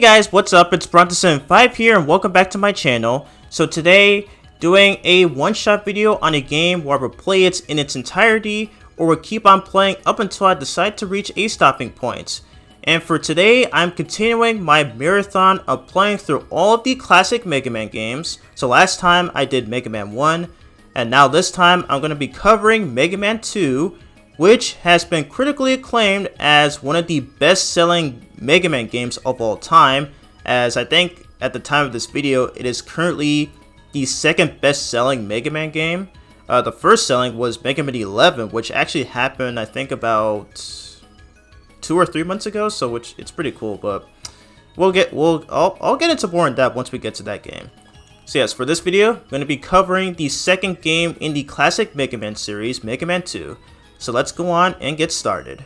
guys, what's up? It's Bronto75 here and welcome back to my channel. So today, doing a one-shot video on a game where I will play it in its entirety or will keep on playing up until I decide to reach a stopping point. And for today, I'm continuing my marathon of playing through all of the classic Mega Man games. So last time I did Mega Man 1, and now this time I'm going to be covering Mega Man 2, which has been critically acclaimed as one of the best-selling Mega Man games of all time, as I think at the time of this video it is currently the second best-selling Mega Man game. The first selling was Mega Man 11, which actually happened I think about 2 or 3 months ago, so it's pretty cool, but I'll get into more in depth once we get to that game. So yes, for this video, I'm going to be covering the second game in the classic Mega Man series, Mega Man 2. So let's go on and get started.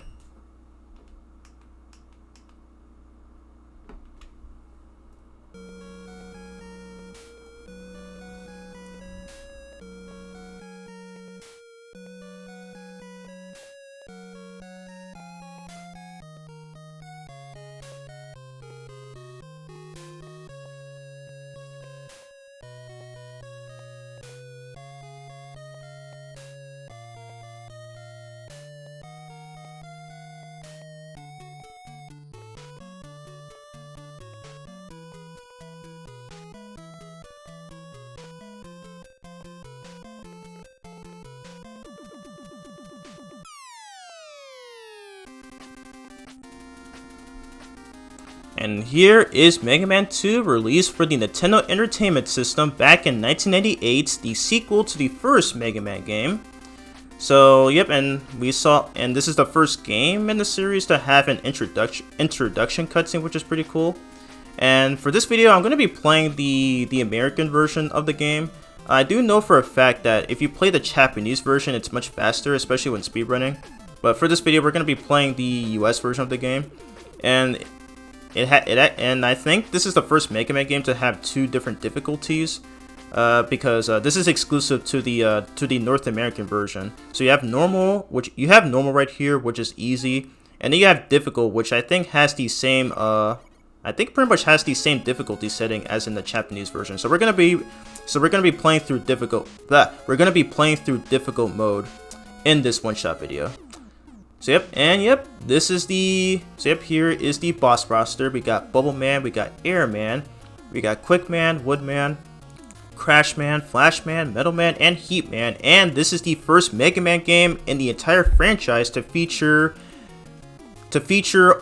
And here is Mega Man 2, released for the Nintendo Entertainment System back in 1998, the sequel to the first Mega Man game. So, yep, and this is the first game in the series to have an introduction cutscene, which is pretty cool. And for this video, I'm going to be playing the American version of the game. I do know for a fact that if you play the Japanese version, it's much faster, especially when speedrunning. But for this video, we're going to be playing the US version of the game. And I think this is the first Mega Man game to have 2 different difficulties, because this is exclusive to the North American version. So you have normal, right here, which is easy, and then you have difficult, which I think has the same pretty much has the same difficulty setting as in the Japanese version. So we're gonna be playing through difficult. We're gonna be playing through difficult mode in this one-shot video. So yep, this is here is the boss roster. We got Bubble Man, we got Air Man, we got Quick Man, Wood Man, Crash Man, Flash Man, Metal Man, and Heat Man. And this is the first Mega Man game in the entire franchise to feature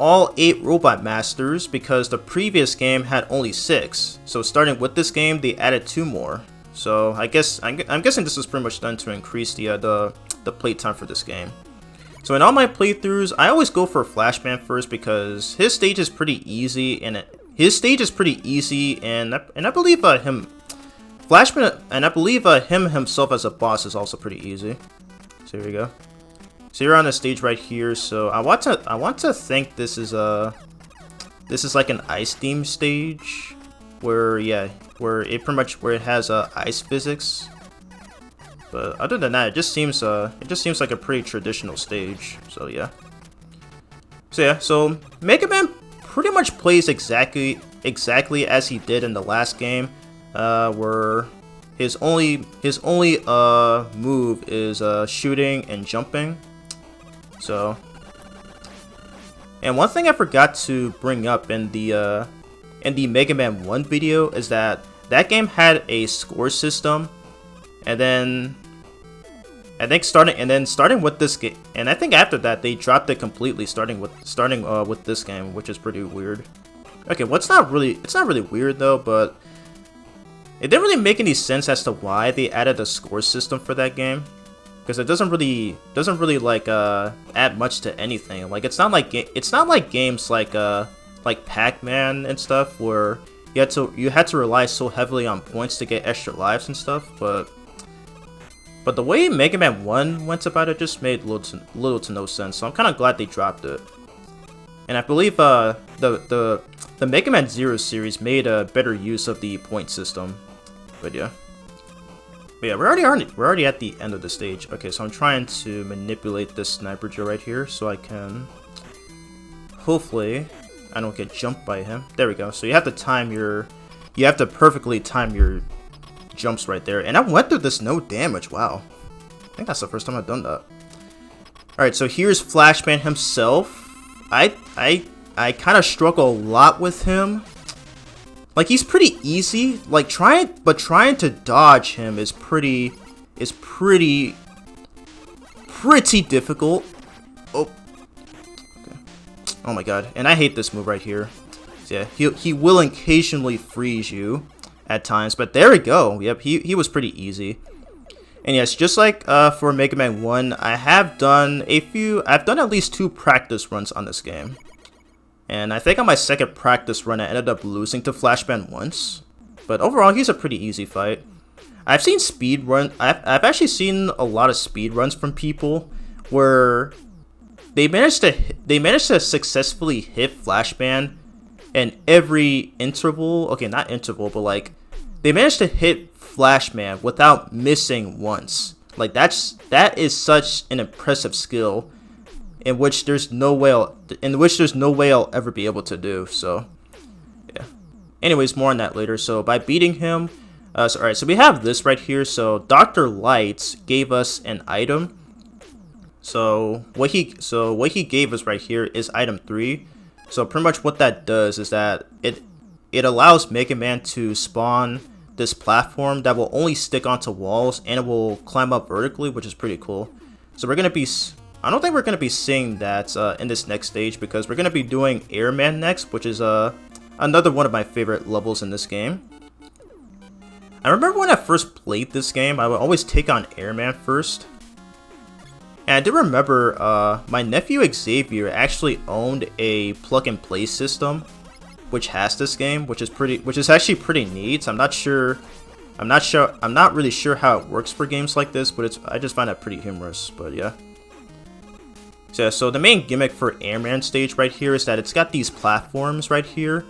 all 8 Robot Masters, because the previous game had only 6. So starting with this game, they added 2 more. So I'm guessing this was pretty much done to increase the playtime for this game. So in all my playthroughs, I always go for Flashman first because his stage is pretty easy, and I believe him himself as a boss is also pretty easy. So here we go. So you're on the stage right here. So I want to think this is like an ice theme stage where it has ice physics. But other than that, it just seems like a pretty traditional stage. So yeah. So Mega Man pretty much plays exactly as he did in the last game, where his only move is shooting and jumping. So, and one thing I forgot to bring up in the Mega Man 1 video is that game had a score system, and then I think starting with this game, and I think after that they dropped it completely, starting with this game, which is pretty weird. Okay, well, it's not really weird though, but it didn't really make any sense as to why they added a score system for that game, because it doesn't really like add much to anything. Like it's not like games like Pac-Man and stuff, where you had to rely so heavily on points to get extra lives and stuff, But the way Mega Man 1 went about it just made little to no sense, so I'm kind of glad they dropped it. And I believe the Mega Man 0 series made a better use of the point system. But yeah, we're already at the end of the stage. Okay, so I'm trying to manipulate this sniper drill right here so I can hopefully I don't get jumped by him. There we go. So you have to time your, you have to perfectly time your jumps right there. And I went through this no damage. Wow. I think that's the first time I've done that. Alright, so here's Flashman himself. I kind of struggle a lot with him. Like, he's pretty easy. Like, trying to dodge him is pretty difficult. Oh. Okay. Oh my god. And I hate this move right here. So yeah, he will occasionally freeze you at times, but there we go. Yep, he was pretty easy. And yes, just like for Mega Man 1, I've done at least 2 practice runs on this game. And I think on my second practice run, I ended up losing to Flashman once. But overall, he's a pretty easy fight. I've seen I've actually seen a lot of speed runs from people where they managed to successfully hit Flashman in every interval. Okay, not interval, but like they managed to hit Flashman without missing once. Like that is such an impressive skill in which there's no way I'll ever be able to do. So yeah. Anyways, more on that later. So by beating him, alright, so we have this right here. So Dr. Lights gave us an item. So what he gave us right here is item 3. So pretty much what that does is that it allows Mega Man to spawn this platform that will only stick onto walls and it will climb up vertically, which is pretty cool. So we're gonna be, I don't think we're gonna be seeing that in this next stage because we're gonna be doing Airman next, which is another one of my favorite levels in this game. I remember when I first played this game, I would always take on Airman first. And I do remember my nephew Xavier actually owned a plug-and-play system which has this game, which is actually pretty neat. So I'm not really sure how it works for games like this, but I just find that pretty humorous. But yeah. So the main gimmick for Airman stage right here is that it's got these platforms right here.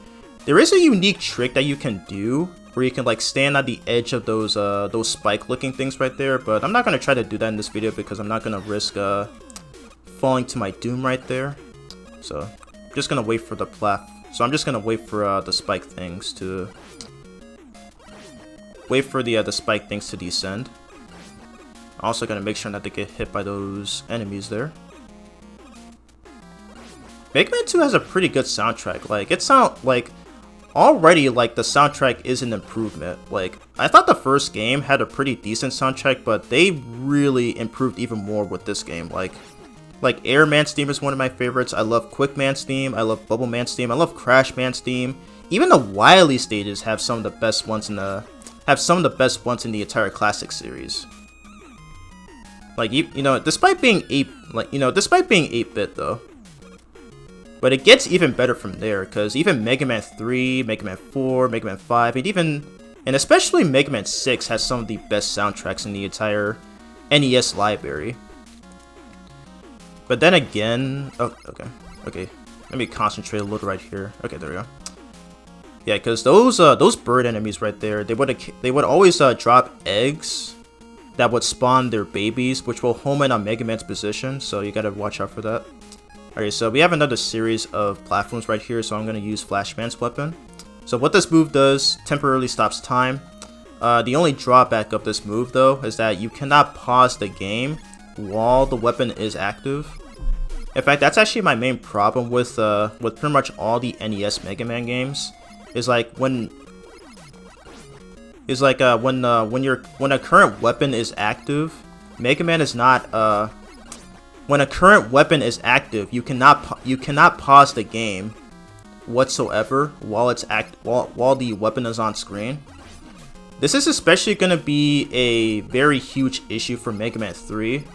There is a unique trick that you can do where you can like stand on the edge of those spike-looking things right there. But I'm not gonna try to do that in this video because I'm not gonna risk falling to my doom right there. So I'm just gonna wait for the the spike things to the spike things to descend. Also gonna make sure not to get hit by those enemies there. Mega Man 2 has a pretty good soundtrack. Like already like the soundtrack is an improvement. Like I thought the first game had a pretty decent soundtrack, but they really improved even more with this game. Like Airman's theme is one of my favorites. I love Quickman's theme. I love Bubbleman's theme. I love Crashman's theme. Even the Wily stages have some of the best ones in the entire classic series. Like despite being 8-bit though. But it gets even better from there, because even Mega Man 3, Mega Man 4, Mega Man 5, and especially Mega Man 6 has some of the best soundtracks in the entire NES library. But then again, oh, okay, let me concentrate a little right here. Okay, there we go. Yeah, because those bird enemies right there, they would always drop eggs that would spawn their babies, which will home in on Mega Man's position. So you gotta watch out for that. Alright, so we have another series of platforms right here, so I'm going to use Flashman's weapon. So what this move does, temporarily stops time. The only drawback of this move though, is that you cannot pause the game while the weapon is active. In fact, that's actually my main problem with pretty much all the NES Mega Man games. Is like when a current weapon is active, Mega Man is not when a current weapon is active, you cannot pause the game whatsoever while the weapon is on screen. This is especially going to be a very huge issue for Mega Man 3,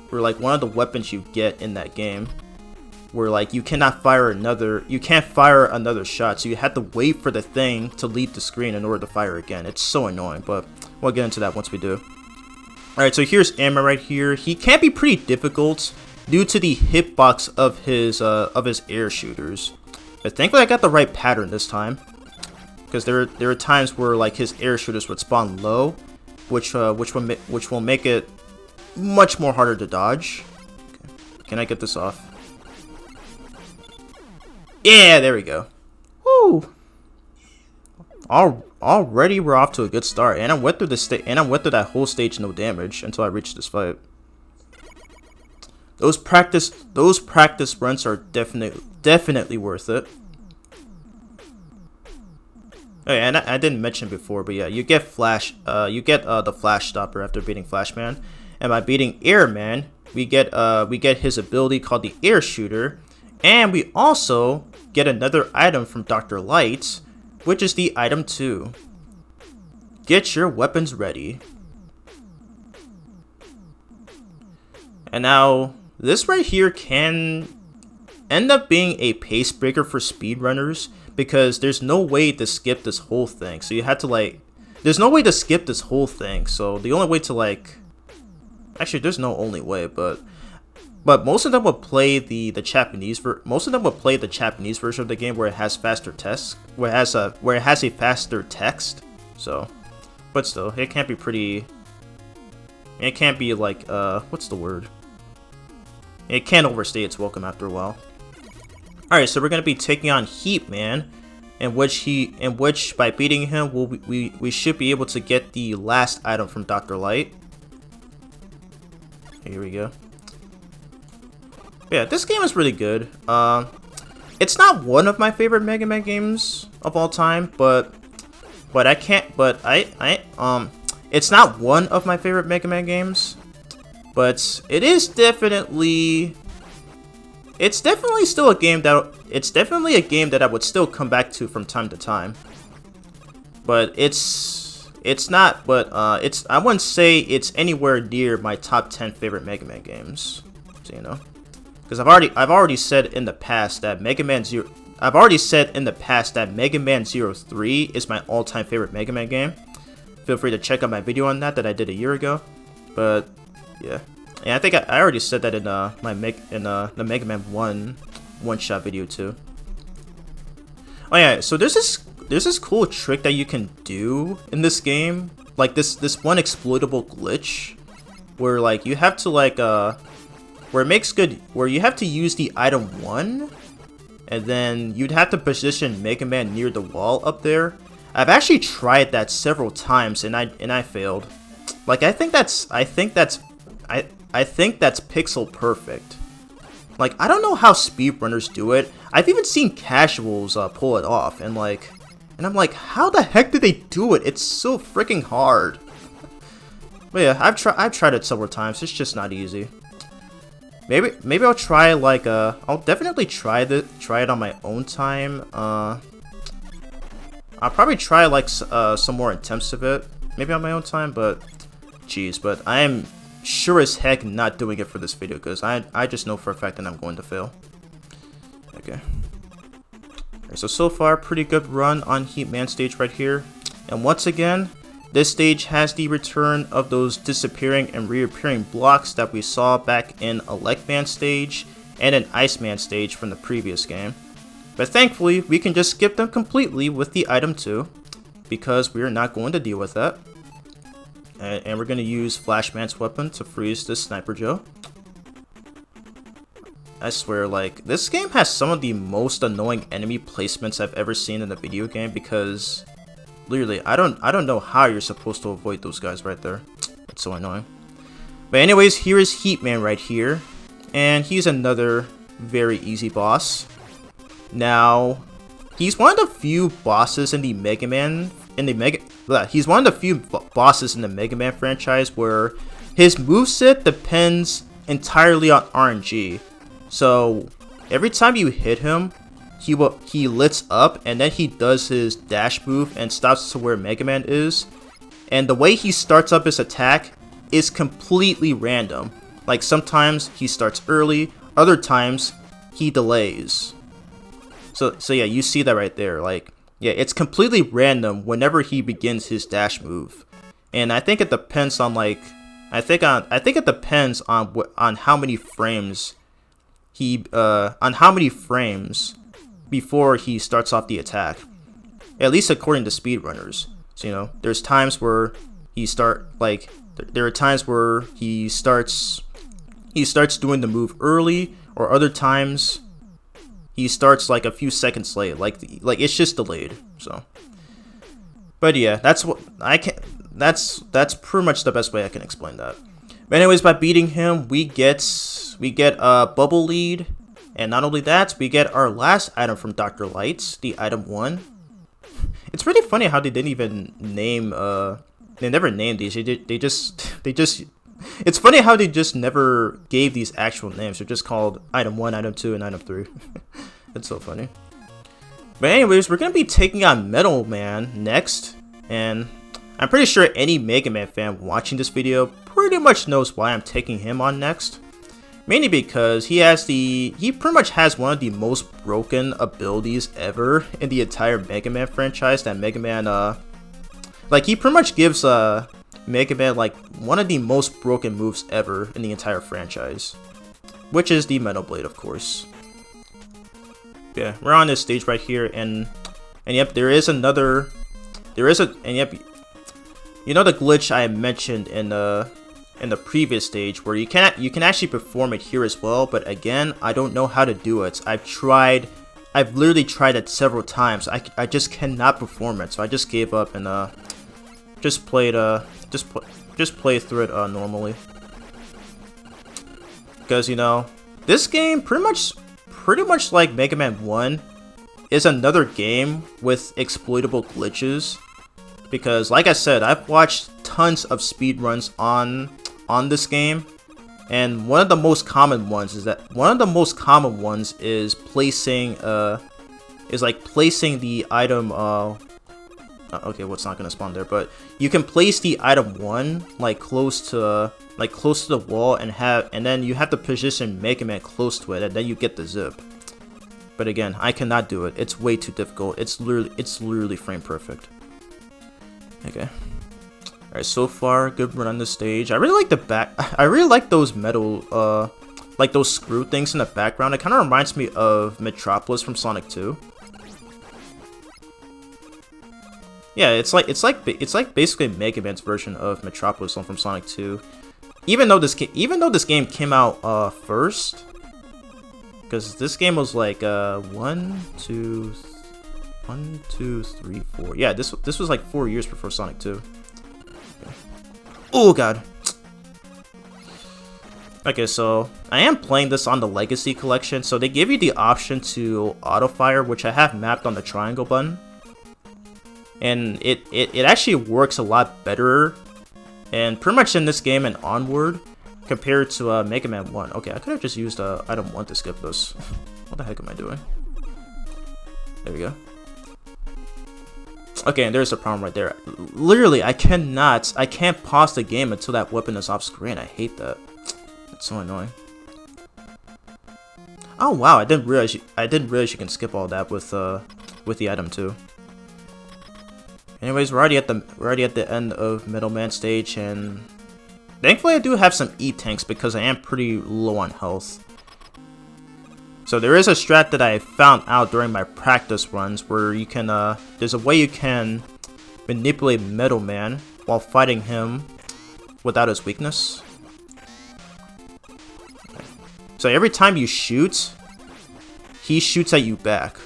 where like one of the weapons you get in that game, where like you can't fire another shot, so you have to wait for the thing to leave the screen in order to fire again. It's so annoying, but we'll get into that once we do. Alright, so here's Airman right here. He can be pretty difficult due to the hitbox of his air shooters. But thankfully I got the right pattern this time. Because there are times where like his air shooters would spawn low, which will make it much more harder to dodge. Okay. Can I get this off? Yeah, there we go. Woo! Already we're off to a good start, and I went through that whole stage no damage until I reached this fight. Those practice runs are definitely worth it. Oh yeah, and I didn't mention before, but yeah, you get the Flash Stopper after beating Flashman, and by beating Airman, we get his ability called the Air Shooter, and we also get another item from Dr. Light, which is the item 2. Get your weapons ready. And now, this right here can end up being a pace breaker for speedrunners because there's no way to skip this whole thing. So you had to there's no way to skip this whole thing. So the only way to actually there's no only way, but most of them would play the Japanese most of them would play the Japanese version of the game where it has faster text, where it has a faster text. So, but still, it can't be pretty. It can't be what's the word? It can't overstay its welcome after a while. All right, so we're gonna be taking on Heat Man, in which by beating him, we should be able to get the last item from Dr. Light. Here we go. Yeah, this game is really good. It's not one of my favorite Mega Man games of all time, but it's not one of my favorite Mega Man games, but it's definitely still a game that I would still come back to from time to time. But I wouldn't say it's anywhere near my top 10 favorite Mega Man games. So, you know. Because I've already said in the past that Mega Man 03 is my all-time favorite Mega Man game. Feel free to check out my video on that I did a year ago. But yeah, and I think I already said that in the Mega Man 1 one-shot video too. Oh yeah, so there's this cool trick that you can do in this game, like this one exploitable glitch, where you have to where you have to use the item 1, and then you'd have to position Mega Man near the wall up there. I've actually tried that several times and I failed. I think that's pixel perfect. I don't know how speedrunners do it. I've even seen casuals pull it off, and I'm like, how the heck did they do it? It's so freaking hard. But yeah, I've tried it several times. It's just not easy. Maybe I'll try I'll definitely try it on my own time. I'll probably try some more attempts of it, maybe on my own time, but I am sure as heck not doing it for this video because I just know for a fact that I'm going to fail. Okay. Alright, so far pretty good run on Heat Man stage right here, and once again, this stage has the return of those disappearing and reappearing blocks that we saw back in Electman stage and an Iceman stage from the previous game. But thankfully, we can just skip them completely with the item 2, because we are not going to deal with that. And we're going to use Flashman's weapon to freeze this Sniper Joe. I swear, this game has some of the most annoying enemy placements I've ever seen in a video game, because literally, I don't know how you're supposed to avoid those guys right there. It's so annoying. But anyways, here is Heat Man right here, and he's another very easy boss. Now, he's one of the few bosses in the Mega Man he's one of the few bosses in the Mega Man franchise where his moveset depends entirely on RNG. So every time you hit him, he lits up, and then he does his dash move and stops to where Mega Man is. And the way he starts up his attack is completely random. Sometimes he starts early, other times he delays. So yeah, you see that right there. Yeah, it's completely random whenever he begins his dash move. And I think it depends on I think it depends on how many frames before he starts off the attack, at least according to speedrunners. So, you know, there's times where there are times where he starts doing the move early, or other times he starts like a few seconds late. Like it's just delayed. So, but yeah, that's what I can. That's pretty much the best way I can explain that. But anyways, by beating him, we get a bubble lead, and not only that, we get our last item from Dr. Light, the item 1. It's really funny how they didn't even name they never named these. They just it's funny how they just never gave these actual names. They're just called item 1, item 2, and item 3. It's so funny. But anyways, we're gonna be taking on Metal Man next, and I'm pretty sure any Mega Man fan watching this video pretty much knows why I'm taking him on next. Mainly because he pretty much has one of the most broken abilities ever in the entire Mega Man franchise. That Mega Man, like, he pretty much gives Mega Man like one of the most broken moves ever in the entire franchise, which is the Metal Blade, of course. Yeah, we're on this stage right here, and yep, yep, you know the glitch I mentioned in the previous stage where you can actually perform it here as well, but again, I don't know how to do it. I've literally tried it several times. I just cannot perform it, so I just gave up and just play through it normally. Because, you know, this game pretty much like Mega Man 1 is another game with exploitable glitches. Because, like I said, I've watched tons of speedruns on this game, and one of the most common ones is placing the item. Okay, what's not gonna spawn there? But you can place the item 1 like close to the wall, and then you have to position Mega Man close to it, and then you get the zip. But again, I cannot do it. It's way too difficult. It's literally frame perfect. Okay. Alright, so far, good run on the stage. I really like those metal, like those screw things in the background. It kind of reminds me of Metropolis from Sonic 2. Yeah, it's like basically Mega Man's version of Metropolis from Sonic 2. Even though this game came out first, because this game was like 1, 2, 3, 4. Yeah, this was like 4 years before Sonic 2. Okay. Oh god. Okay, so I am playing this on the Legacy Collection, so they give you the option to auto fire, which I have mapped on the triangle button, and it actually works a lot better, and pretty much in this game and onward, compared to Mega Man 1. Okay, I could have just used item 1 to skip this. What the heck am I doing? There we go. Okay, and there's a problem right there. Literally, I can't pause the game until that weapon is off screen. I hate that. It's so annoying. Oh wow, I didn't realize you can skip all that with the item too. Anyways, we're already at the end of Metal Man stage, and thankfully I do have some E-tanks because I am pretty low on health. So there is a strat that I found out during my practice runs where you can there's a way you can manipulate Metal Man while fighting him without his weakness. Okay. So every time you shoot, he shoots at you back.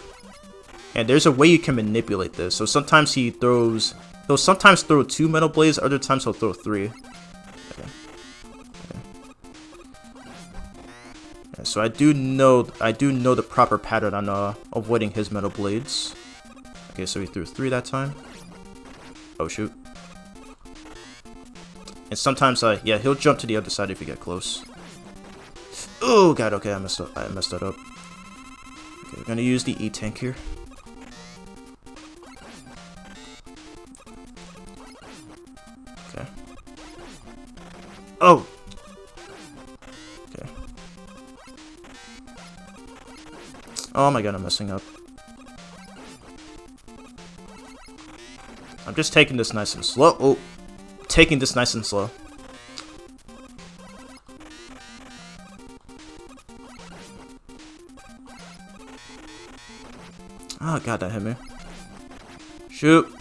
And there's a way you can manipulate this. So sometimes he'll sometimes throw 2 Metal Blades, other times he'll throw 3. Okay. Okay, so I do know the proper pattern on avoiding his Metal Blades. Okay, so he threw 3 that time. Oh shoot. And sometimes yeah, he'll jump to the other side if you get close. Oh god, okay, I messed that up. Okay, we're gonna use the E-tank here. Okay. Oh! Okay. Oh my god, I'm messing up. I'm just taking this nice and slow. Oh! Taking this nice and slow. Oh god, that hit me. Shoot!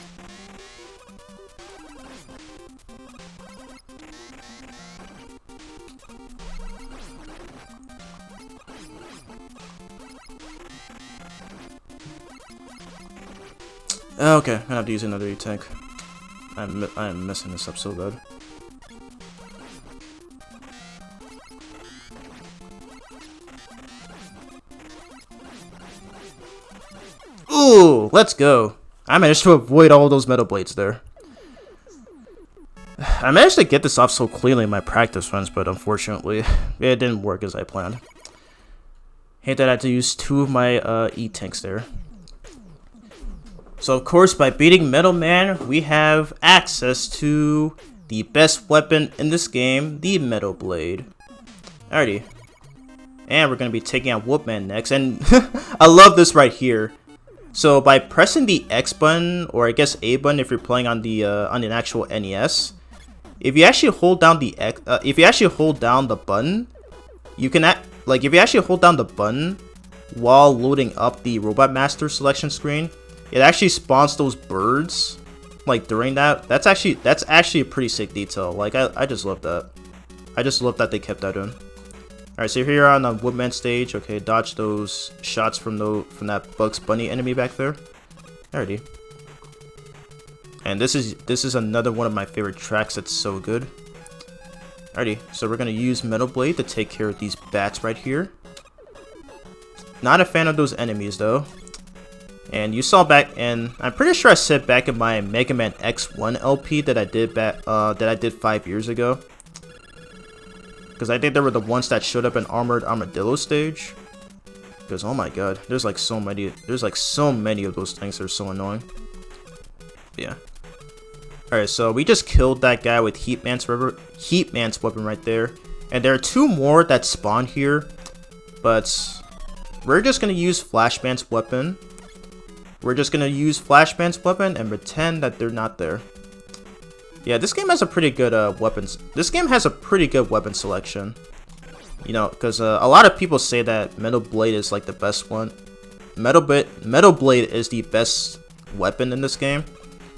Okay, I'm gonna have to use another E-Tank. I'm messing this up so bad. Ooh, let's go. I managed to avoid all those metal blades there. I managed to get this off so cleanly in my practice runs, but unfortunately, it didn't work as I planned. Hate that I had to use 2 of my E-Tanks there. So of course, by beating Metal Man, we have access to the best weapon in this game, the Metal Blade. Alrighty. And we're going to be taking out Woodman next, and I love this right here. So by pressing the X button, or I guess A button if you're playing on an actual NES, if you actually hold down the button, you can if you actually hold down the button while loading up the Robot Master selection screen, it actually spawns those birds like during that. That's actually a pretty sick detail. Like I just love that. I just love that they kept that in. Alright, so here on the Woodman stage, okay, dodge those shots from that Bugs Bunny enemy back there. Alrighty. And this is another one of my favorite tracks that's so good. Alrighty, so we're gonna use Metal Blade to take care of these bats right here. Not a fan of those enemies though. And you saw back, and I'm pretty sure I said back in my Mega Man X1 LP that I did 5 years ago. Because I think they were the ones that showed up in Armored Armadillo stage. Because oh my god, there's like so many of those things that are so annoying. Yeah. Alright, so we just killed that guy with Heatman's weapon right there. And there are 2 more that spawn here. But we're just gonna use Flashman's weapon. And pretend that they're not there. Yeah, this game has a pretty good weapons. This game has a pretty good weapon selection. You know, because a lot of people say that Metal Blade is like the best one. Metal Blade is the best weapon in this game.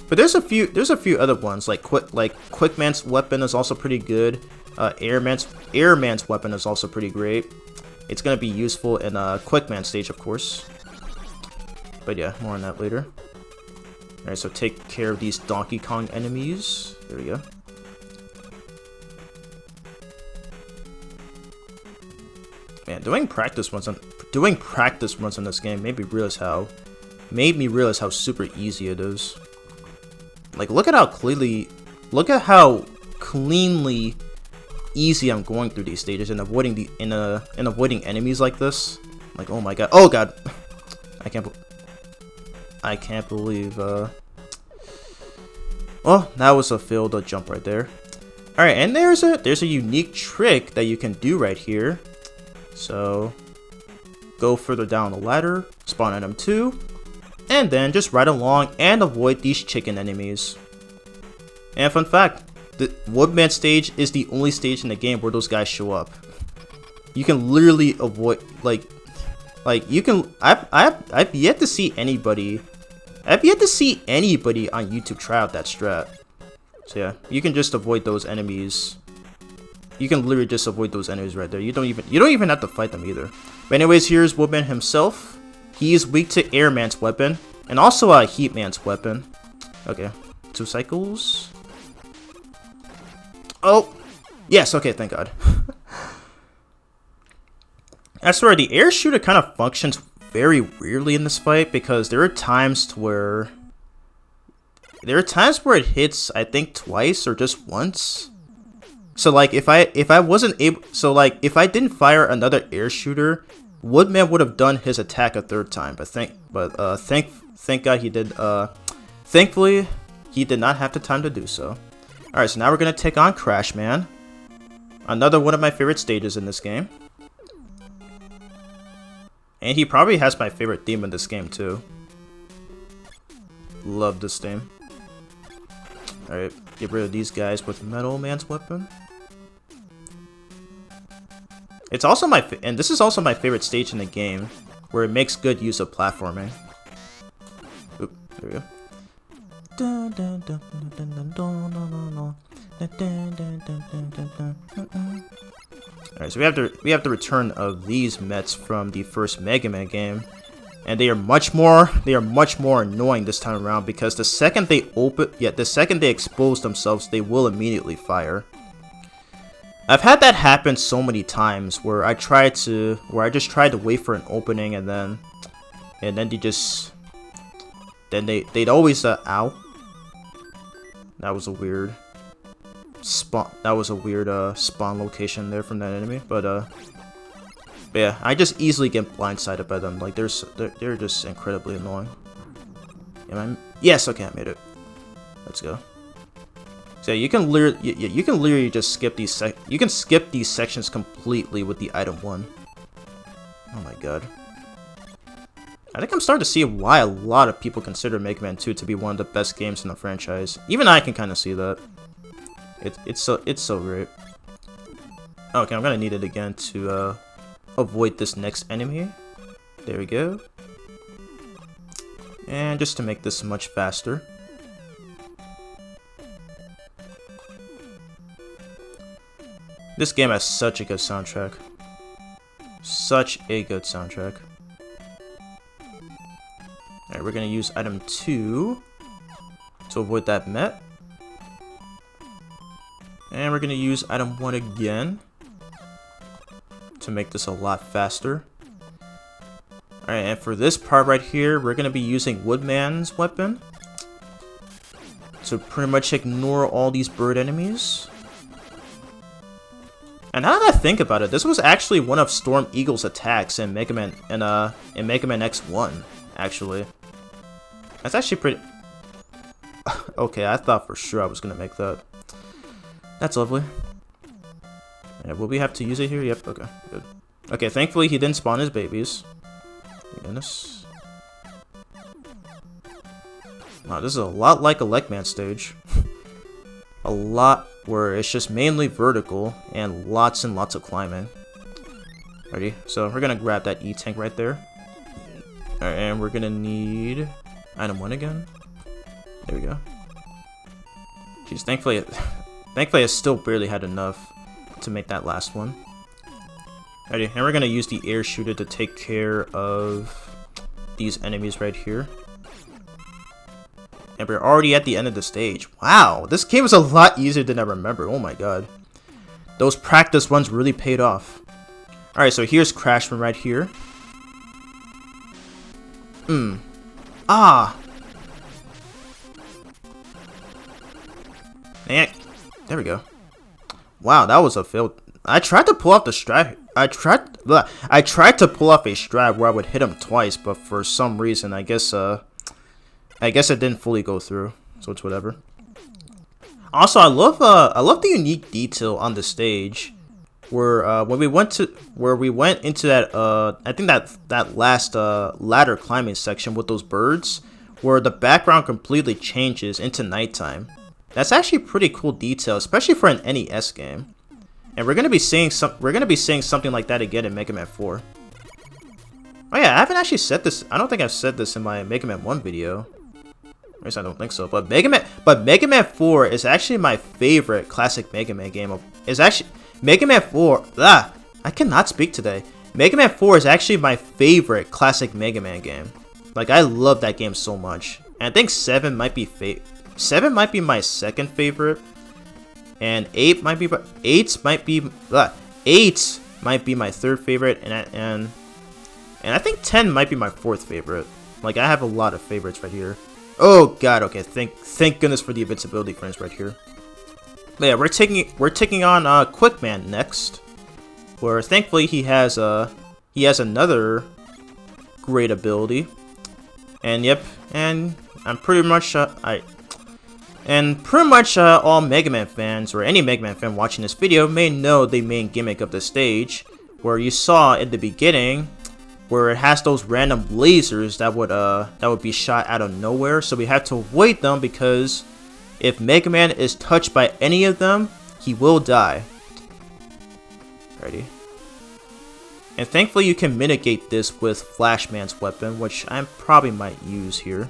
But there's a few other ones like Quickman's weapon is also pretty good. Airman's weapon is also pretty great. It's gonna be useful in Quickman stage, of course. But yeah, more on that later. Alright, so take care of these Donkey Kong enemies. There we go. Man, doing practice runs on this game made me realize how super easy it is. Like, look at how cleanly easy I'm going through these stages and avoiding avoiding enemies like this. Like, oh my god, oh god, I can't believe, well, that was a failed jump right there. Alright, and there's a unique trick that you can do right here. So, go further down the ladder, spawn item 2, and then just ride along and avoid these chicken enemies. And fun fact, the Woodman stage is the only stage in the game where those guys show up. You can literally avoid, I've yet to see anybody on YouTube try out that strat. So yeah, you can just avoid those enemies. You can literally just avoid those enemies right there. You don't even have to fight them either. But anyways, here's Woodman himself. He is weak to Airman's weapon and also Heatman's weapon. Okay, 2 cycles. Oh, yes. Okay, thank God. I swear, the air shooter kind of functions very weirdly in this fight because there are times where it hits, I think, twice or just once. So like if I didn't fire another air shooter, Woodman would have done his attack a 3rd time. But thank God he did. Thankfully, he did not have the time to do so. All right, so now we're gonna take on Crashman, another one of my favorite stages in this game. And he probably has my favorite theme in this game too. Love this theme. Alright, get rid of these guys with Metal Man's weapon. It's also and this is also my favorite stage in the game, where it makes good use of platforming. Oop, there we go. Alright, so we have the return of these Mets from the first Mega Man game, And they are much more annoying this time around because the second they expose themselves, they will immediately fire. I've had that happen so many times where I just tried to wait for an opening and then they'd always ow. That was a weird spawn location there from that enemy, but yeah, I just easily get blindsided by them. Like they're just incredibly annoying. Yes, okay, I made it. Let's go. So you can literally just skip these sections completely with the item 1. Oh my god. I think I'm starting to see why a lot of people consider Mega Man 2 to be one of the best games in the franchise. Even I can kind of see that. It's so great. Okay, I'm gonna need it again to avoid this next enemy. There we go. And just to make this much faster. This game has such a good soundtrack. Such a good soundtrack. Alright, we're gonna use item 2 to avoid that Met. And we're gonna use item 1 again to make this a lot faster. Alright, and for this part right here, we're gonna be using Woodman's weapon to pretty much ignore all these bird enemies. And now that I think about it, this was actually one of Storm Eagle's attacks in Mega Man X1, actually. That's actually pretty... Okay, I thought for sure I was gonna make that. That's lovely. Yeah, will we have to use it here? Yep, okay, good. Okay, thankfully he didn't spawn his babies. Thank goodness. Wow, this is a lot like a Legman stage. A lot where it's just mainly vertical and lots of climbing. Ready? So we're gonna grab that E-Tank right there. Alright, and we're gonna need item 1 again. There we go. Jeez, thankfully I still barely had enough to make that last one. Alrighty, and we're gonna use the air shooter to take care of these enemies right here. And we're already at the end of the stage. Wow, this game is a lot easier than I remember. Oh my god. Those practice runs really paid off. Alright, so here's Crashman right here. Ah! And there we go. Wow, that was a fail. I tried to pull off the strike. I tried to pull off a strike where I would hit him twice, but for some reason, I guess it didn't fully go through. So it's whatever. Also, I love the unique detail on the stage where when we went into that I think that last ladder climbing section with those birds, where the background completely changes into nighttime. That's actually pretty cool detail, especially for an NES game. And we're gonna be seeing something like that again in Mega Man 4. Oh yeah, I haven't actually said this. I don't think I've said this in my Mega Man 1 video. At least I don't think so. But Mega Man 4 is actually my favorite classic Mega Man game. Is actually Mega Man 4. I cannot speak today. Mega Man 4 is actually my favorite classic Mega Man game. Like, I love that game so much. And I think 7 might be my second favorite. And 8 might be my third favorite, and I think 10 might be my fourth favorite. Like, I have a lot of favorites right here. Oh god, okay, thank goodness for the invincibility frames right here. But yeah, we're taking on Quickman next, where thankfully he has another great ability. And yep, and I'm pretty much all Mega Man fans, or any Mega Man fan watching this video, may know the main gimmick of the stage, where you saw in the beginning, where it has those random lasers that would be shot out of nowhere. So we have to avoid them, because if Mega Man is touched by any of them, he will die. Ready? And thankfully you can mitigate this with Flashman's weapon, which I probably might use here.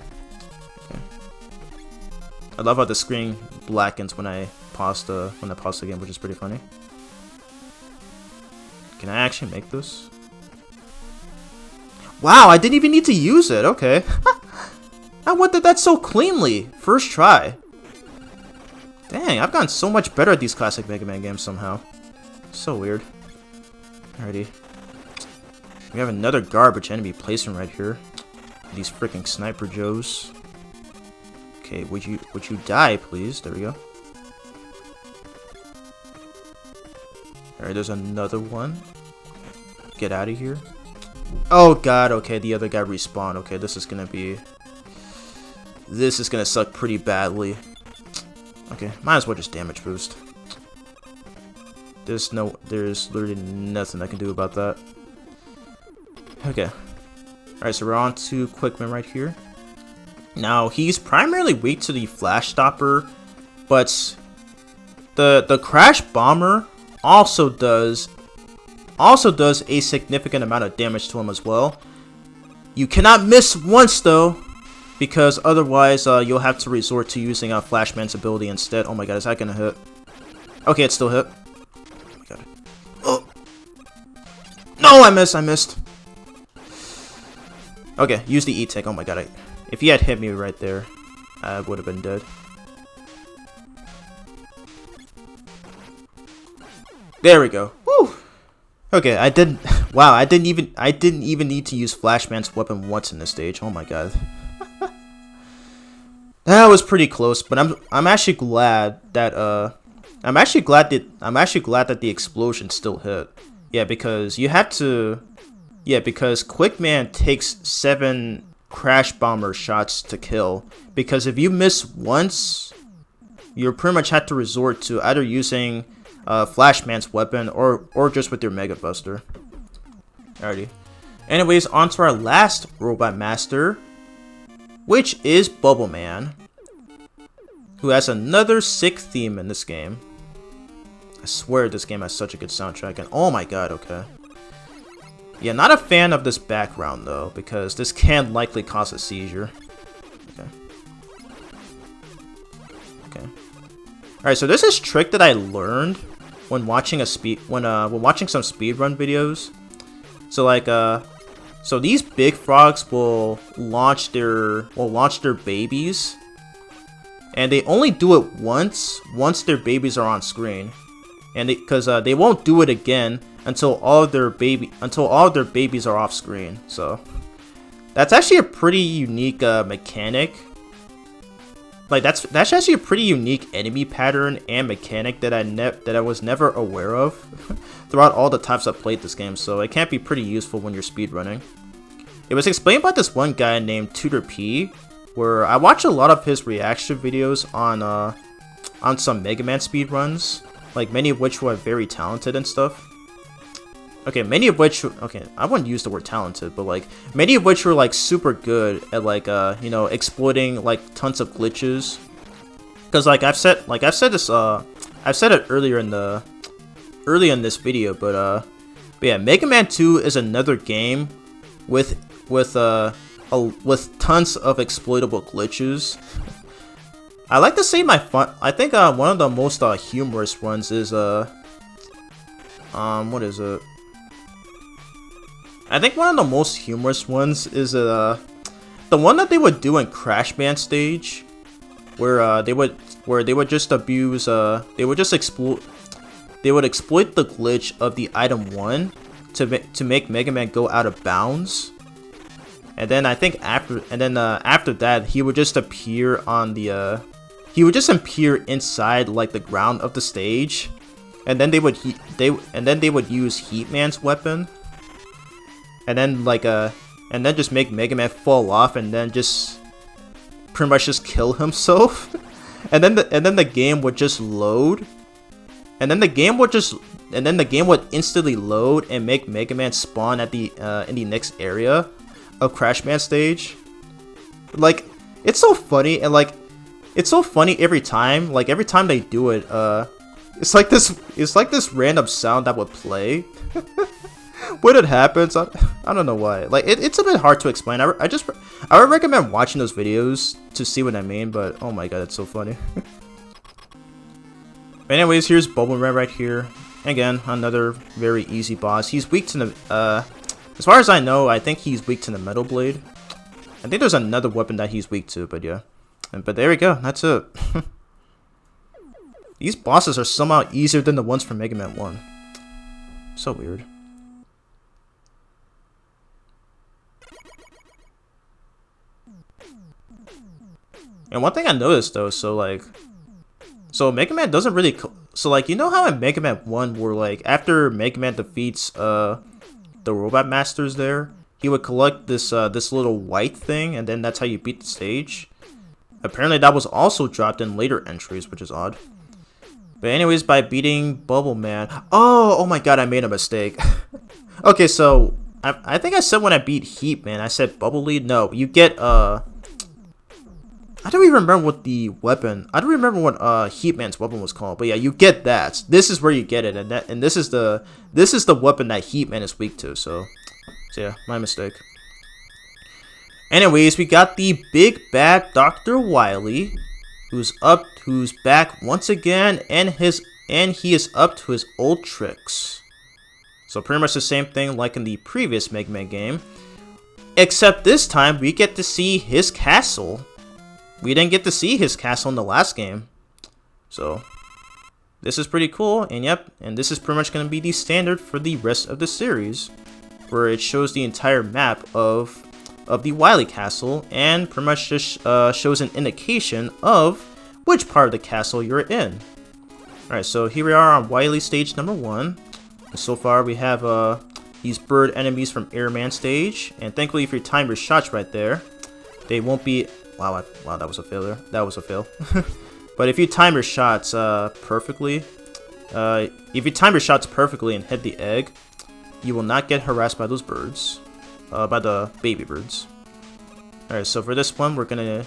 I love how the screen blackens when I pause the game, which is pretty funny. Can I actually make this? Wow, I didn't even need to use it. Okay. I went that so cleanly. First try. Dang, I've gotten so much better at these classic Mega Man games somehow. So weird. Alrighty. We have another garbage enemy placement right here. These freaking Sniper Joes. Okay, would you die, please? There we go. Alright, there's another one. Get out of here. Oh god, okay, the other guy respawned. Okay, this is gonna suck pretty badly. Okay, might as well just damage boost. There's literally nothing I can do about that. Okay. Alright, so we're on to Quickman right here. Now, he's primarily weak to the Flash Stopper, but the Crash Bomber also does a significant amount of damage to him as well. You cannot miss once though, because otherwise you'll have to resort to using Flashman's ability instead. Oh my god, is that gonna hit? Okay, it still hit. Oh my god. Oh. No, I missed. Okay, use the E-Tech. Oh my god, if he had hit me right there, I would have been dead. There we go. Woo! Okay, I didn't even need to use Flashman's weapon once in this stage. Oh my god. That was pretty close, but I'm actually glad that the explosion still hit. Yeah, because Quickman takes 7 Crash Bomber shots to kill. Because if you miss once, you pretty much have to resort to either using Flashman's weapon or just with your Mega Buster. Alrighty. Anyways, on to our last Robot Master, which is Bubble Man, who has another sick theme in this game. I swear this game has such a good soundtrack, and oh my god, okay. Yeah, not a fan of this background though, because this can likely cause a seizure. Okay. Alright, so there's this trick that I learned when watching some speedrun videos. So like so these big frogs will launch their babies, and they only do it once their babies are on screen, and because they won't do it again until all of their babies are off screen. So that's actually a pretty unique mechanic. Like that's actually a pretty unique enemy pattern and mechanic that I was never aware of throughout all the times I played this game. So it can be pretty useful when you're speedrunning. It was explained by this one guy named Tutor P, where I watched a lot of his reaction videos on some Mega Man speedruns, like many of which were very talented and stuff. Okay, I wouldn't use the word talented, but like many of which were like super good at like you know, exploiting like tons of glitches. Cause I've said it earlier in this video, but yeah, Mega Man 2 is another game with tons of exploitable glitches. I like to say I think one of the most humorous ones is what is it? I think one of the most humorous ones is the one that they would do in Crash Band stage, where they would just abuse they would exploit the glitch of the item 1 to make Mega Man go out of bounds. And then I think after that he would just appear on the inside like the ground of the stage, and then they would use Heatman's weapon. And then just make Mega Man fall off, and then just pretty much just kill himself. and then the game would just load, and then the game would instantly load and make Mega Man spawn at the in the next area of Crash Band stage. Like, it's so funny, and like it's so funny every time. Like every time they do it, it's like this random sound that would play. When it happens, I don't know why. Like it's a bit hard to explain. I would recommend watching those videos to see what I mean. But oh my god, it's so funny. But anyways, here's Bubble Man right here. Again, another very easy boss. He's weak to As far as I know, I think he's weak to the Metal Blade. I think there's another weapon that he's weak to, but yeah. But there we go, that's it. These bosses are somehow easier than the ones from Mega Man 1. So weird. And one thing I noticed though, so Mega Man doesn't really, so like, you know how in Mega Man 1 where like, after Mega Man defeats the Robot Masters there, he would collect this this little white thing, and then that's how you beat the stage? Apparently that was also dropped in later entries, which is odd. But anyways, by beating Bubble Man, oh my god, I made a mistake. Okay, so, I think I said when I beat Heat Man, I said Bubble Lead. No, you get, I don't even remember what the weapon. I don't remember what Heat Man's weapon was called, but yeah, you get that. This is where you get it, and this is the weapon that Heat Man is weak to. So yeah, my mistake. Anyways, we got the big bad Dr. Wily, who's back once again, and he is up to his old tricks. So pretty much the same thing like in the previous Mega Man game, except this time we get to see his castle. We didn't get to see his castle in the last game. So, this is pretty cool, and yep, and this is pretty much going to be the standard for the rest of the series, where it shows the entire map of the Wily Castle, and pretty much just shows an indication of which part of the castle you're in. Alright, so here we are on Wily stage number 1, and so far we have these bird enemies from Airman stage, and thankfully if you time your shots right there, they won't be... Wow, that was a failure. That was a fail. But if you time your shots perfectly, and hit the egg, you will not get harassed by those birds, by the baby birds. All right, so for this one, we're gonna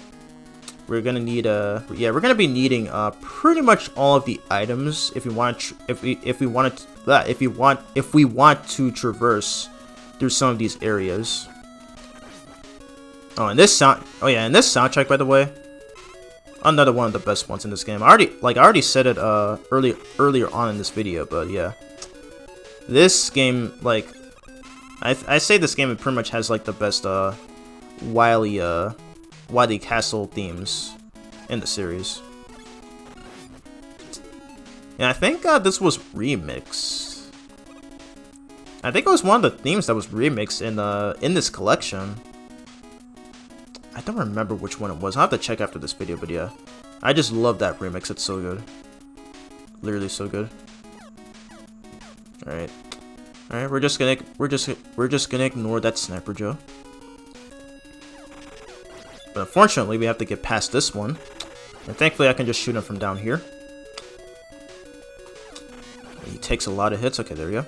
be needing pretty much all of the items if we want to traverse through some of these areas. Oh, and this soundtrack, by the way, another one of the best ones in this game. I already said it earlier on in this video, but yeah, this game, like, I say this game pretty much has like the best Wily Castle themes in the series. And I think this was remixed. I think it was one of the themes that was remixed in this collection. I don't remember which one it was. I'll have to check after this video, but yeah. I just love that remix. It's so good. Literally so good. Alright. Alright, we're just gonna ignore that Sniper Joe. But unfortunately, we have to get past this one. And thankfully I can just shoot him from down here. He takes a lot of hits. Okay, there we go.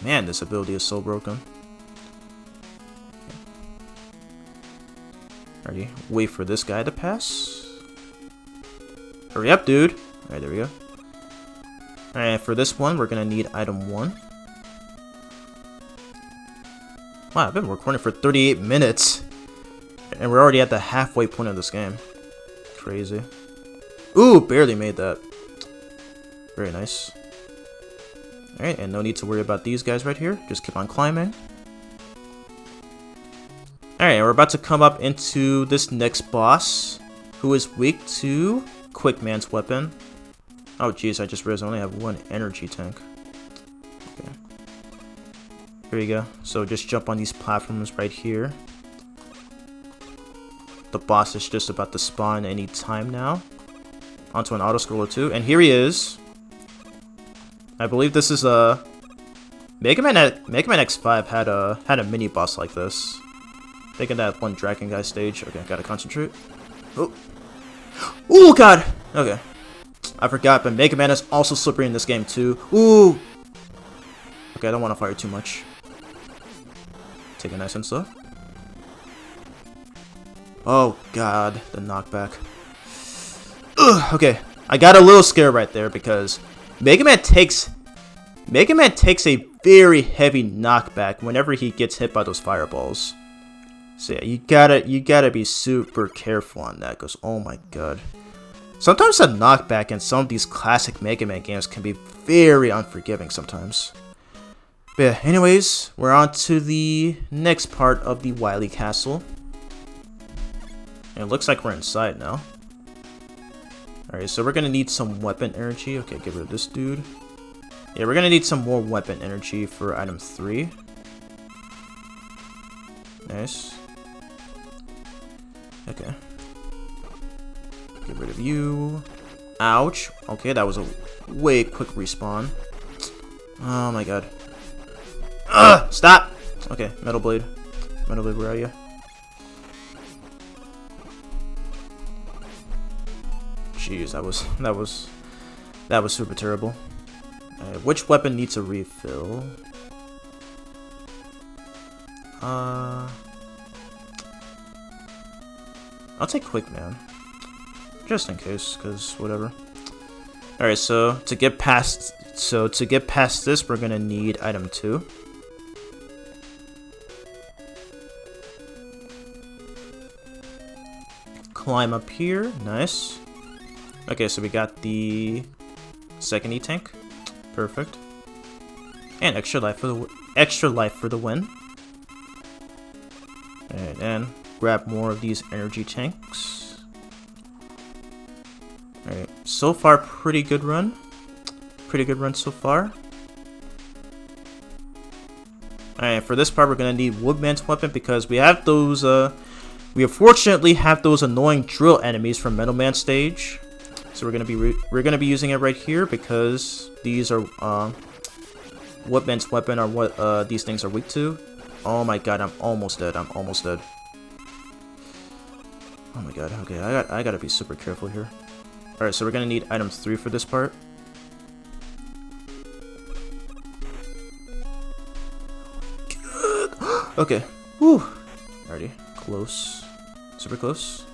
Man, this ability is so broken. Alrighty, wait for this guy to pass. Hurry up, dude. Alright, there we go. Alright, for this one, we're gonna need item 1. Wow, I've been recording for 38 minutes. And we're already at the halfway point of this game. Crazy. Ooh, barely made that. Very nice. Alright, and no need to worry about these guys right here. Just keep on climbing. Alright, we're about to come up into this next boss, who is weak to Quick Man's weapon. Oh jeez, I just realized I only have 1 energy tank. Okay. Here you go. So just jump on these platforms right here. The boss is just about to spawn any time now. Onto an auto-scroller too, and here he is. I believe this is a... Mega Man X5 had a mini boss like this. Thinking that one Dragon Guy stage. Okay, gotta concentrate. Oh. Oh god! Okay. I forgot, but Mega Man is also slippery in this game too. Ooh! Okay, I don't want to fire too much. Take it nice and slow. Oh god, the knockback. Ugh, okay, I got a little scared right there because Mega Man takes a very heavy knockback whenever he gets hit by those fireballs. So yeah, you gotta be super careful on that, because oh my god. Sometimes a knockback in some of these classic Mega Man games can be very unforgiving sometimes. But yeah, anyways, we're on to the next part of the Wily Castle. And it looks like we're inside now. Alright, so we're gonna need some weapon energy. Okay, get rid of this dude. Yeah, we're gonna need some more weapon energy for item 3. Nice. Okay. Get rid of you. Ouch. Okay, that was a way quick respawn. Oh my god. Ugh! Stop! Okay, Metal Blade. Metal Blade, where are you? Jeez, that was super terrible. Which weapon needs a refill? I'll take Quick Man, just in case, cause whatever. All right, so to get past this, we're gonna need item 2. Climb up here, nice. Okay, so we got the second E-Tank, perfect, and extra life for the win. And then grab more of these energy tanks. Alright, so far pretty good run. Pretty good run so far. Alright, for this part we're gonna need Woodman's weapon because we have those we unfortunately have those annoying drill enemies from Metal Man stage. So we're gonna be using it right here because these are Woodman's weapon are what these things are weak to. Oh my god, I'm almost dead. I'm almost dead. Oh my god, okay, I gotta be super careful here. Alright, so we're gonna need item 3 for this part. Okay, whew. Alrighty, close. Super close.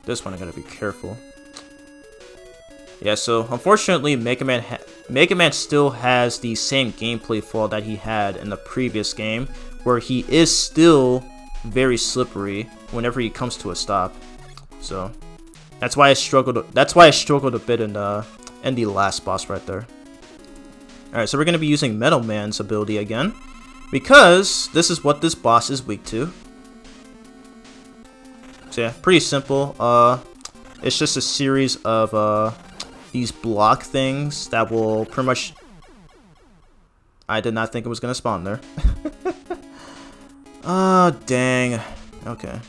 This one I gotta be careful. Yeah, so unfortunately Mega Man still has the same gameplay flaw that he had in the previous game, where he is still very slippery whenever he comes to a stop. So that's why I struggled a bit in the last boss right there. Alright, so we're gonna be using Metal Man's ability again, because this is what this boss is weak to. So yeah, pretty simple. It's just a series of these block things that will pretty much... I did not think it was gonna spawn there. Oh, dang. Okay.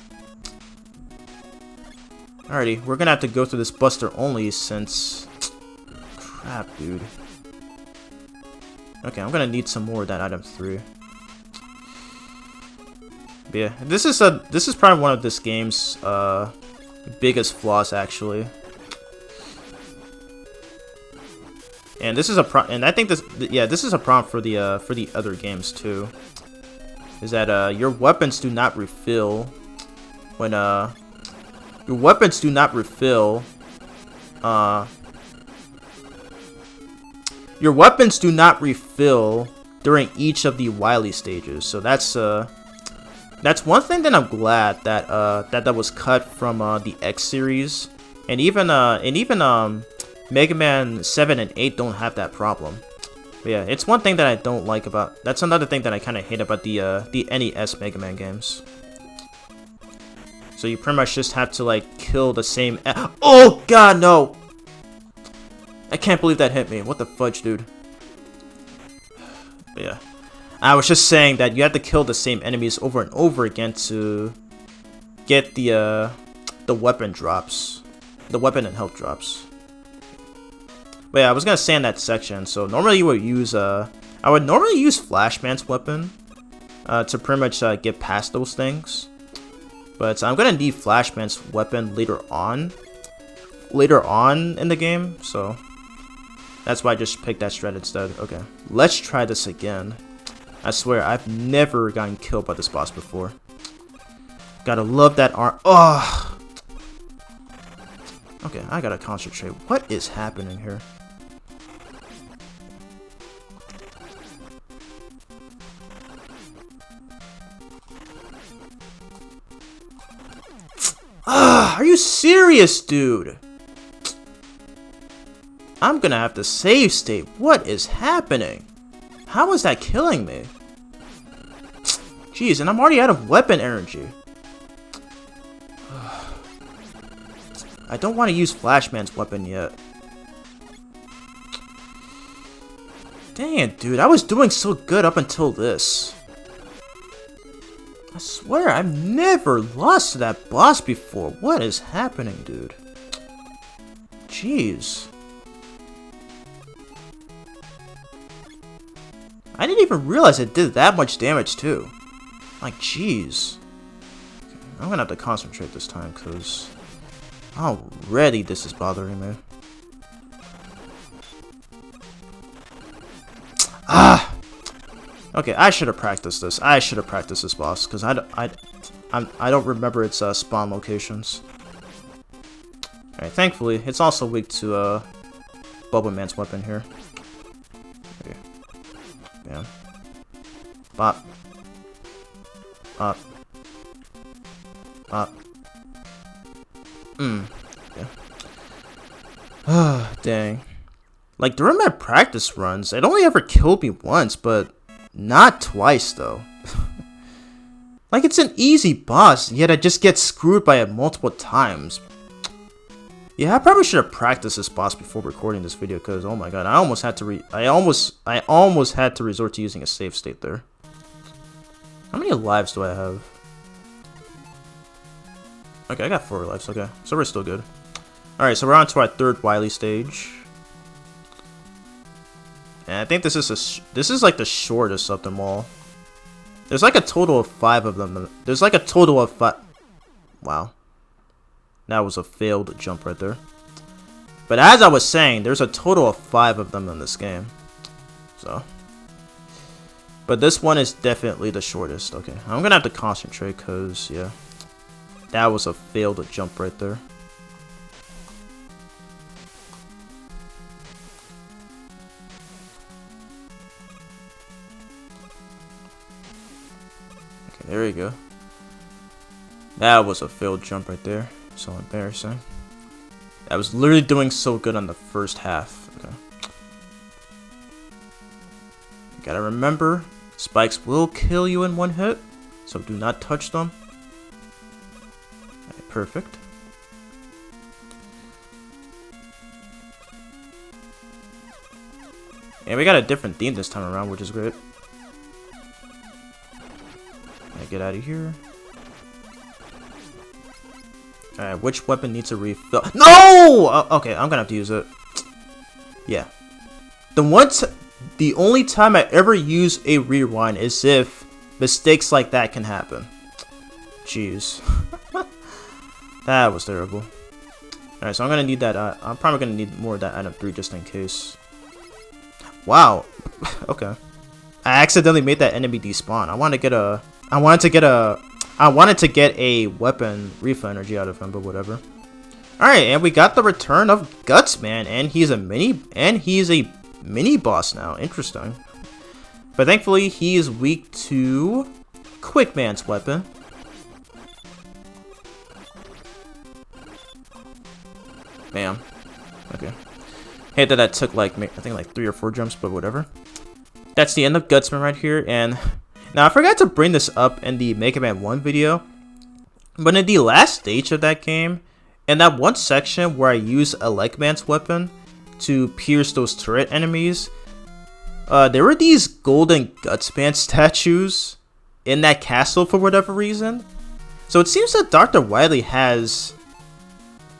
Alrighty, we're gonna have to go through this Buster only since... Crap, dude. Okay, I'm gonna need some more of that item 3. But yeah, this is probably one of this game's biggest flaws, actually. And this is and I think this is a problem for the other games too. Is that your weapons do not refill when your weapons do not refill your weapons do not refill during each of the Wily stages. So that's one thing that I'm glad that that was cut from the X series, and even Mega Man 7 and 8 don't have that problem. But yeah, it's one thing that I don't like about... That's another thing that I kind of hate about the NES Mega Man games. So you pretty much just have to, like, kill the same... Oh, God, no! I can't believe that hit me. What the fudge, dude? But yeah. I was just saying that you have to kill the same enemies over and over again to get the weapon drops. The weapon and health drops. But yeah, I was gonna say in that section, so normally you would use I would normally use Flashman's weapon to pretty much get past those things. But I'm gonna need Flashman's weapon later on in the game, so that's why I just picked that strat instead. Okay, let's try this again. I swear, I've never gotten killed by this boss before. Gotta love that arm. Oh! Okay, I gotta concentrate. What is happening here? Ah, are you serious, dude? I'm gonna have to save state. What is happening? How is that killing me? Jeez, and I'm already out of weapon energy. I don't want to use Flashman's weapon yet. Dang it, dude. I was doing so good up until this. I swear, I've never lost to that boss before. What is happening, dude? Jeez. I didn't even realize it did that much damage, too. Like, jeez. Okay, I'm gonna have to concentrate this time, because already this is bothering me. Ah! Okay, I should have practiced this. I should have practiced this boss, because I don't remember its spawn locations. Alright, thankfully, it's also weak to Bubble Man's weapon here. Okay. Yeah. Bop. Bop. Bop. Yeah. Dang. Like, during my practice runs, it only ever killed me once, but not twice, though. Like, it's an easy boss, yet I just get screwed by it multiple times. Yeah, I probably should have practiced this boss before recording this video, because, oh my god, I almost had to I almost had to resort to using a save state there. How many lives do I have? Okay, I got 4 lives, okay. So we're still good. Alright, so we're on to our 3rd Wily stage. And I think this is like the shortest of them all. There's like a total of 5 of them. There's like a total of 5. Wow. That was a failed jump right there. But as I was saying, there's a total of 5 of them in this game. So. But this one is definitely the shortest. Okay, I'm gonna have to concentrate because, yeah. That was a failed jump right there. Okay, there you go. That was a failed jump right there. So embarrassing. I was literally doing so good on the first half. Okay. You gotta remember, spikes will kill you in 1 hit, so do not touch them. Okay, perfect. And we got a different theme this time around, which is great. Get out of here. Alright, which weapon needs a refill? No! Okay, I'm gonna have to use it. Yeah. The only time I ever use a rewind is if mistakes like that can happen. Jeez. That was terrible. Alright, so I'm gonna need that. I'm probably gonna need more of that item 3 just in case. Wow. Okay. I accidentally made that enemy despawn. I wanted to get a weapon refill energy out of him, but whatever. Alright, and we got the return of Gutsman, and he's a mini boss now. Interesting. But thankfully he is weak to Quickman's weapon. Bam. Okay. Hate that took like, I think like 3 or 4 jumps, but whatever. That's the end of Gutsman right here, and now I forgot to bring this up in the Mega Man 1 video, but in the last stage of that game, in that one section where I use a Legman's weapon to pierce those turret enemies, there were these golden Gutsman statues in that castle for whatever reason. So it seems that Dr. Wily has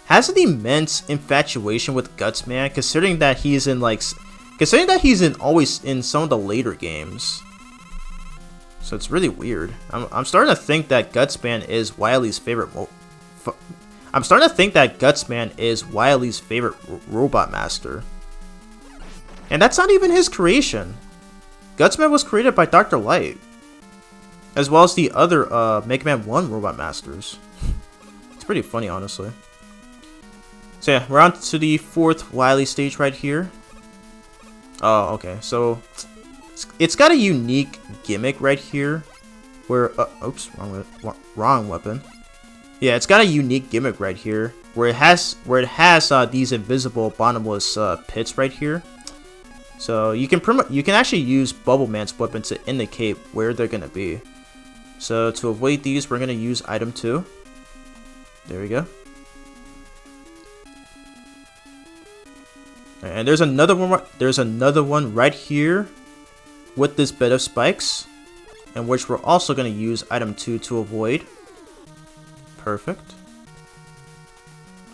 an immense infatuation with Gutsman, considering that he's always in some of the later games. So it's really weird. I'm starting to think that Gutsman is Wily's favorite. I'm starting to think that Gutsman is Wily's favorite robot master, and that's not even his creation. Gutsman was created by Dr. Light, as well as the other Mega Man 1 robot masters. It's pretty funny, honestly. So yeah, we're on to the 4th Wily stage right here. Oh, okay. So it's got a unique gimmick right here, where oops, wrong weapon. Yeah, it's got a unique gimmick right here, where it has these invisible bottomless pits right here. So you can actually use Bubble Man's weapon to indicate where they're gonna be. So to avoid these, we're gonna use item 2. There we go. And there's another one. There's another one right here with this bed of spikes, and which we're also gonna use item 2 to avoid. Perfect.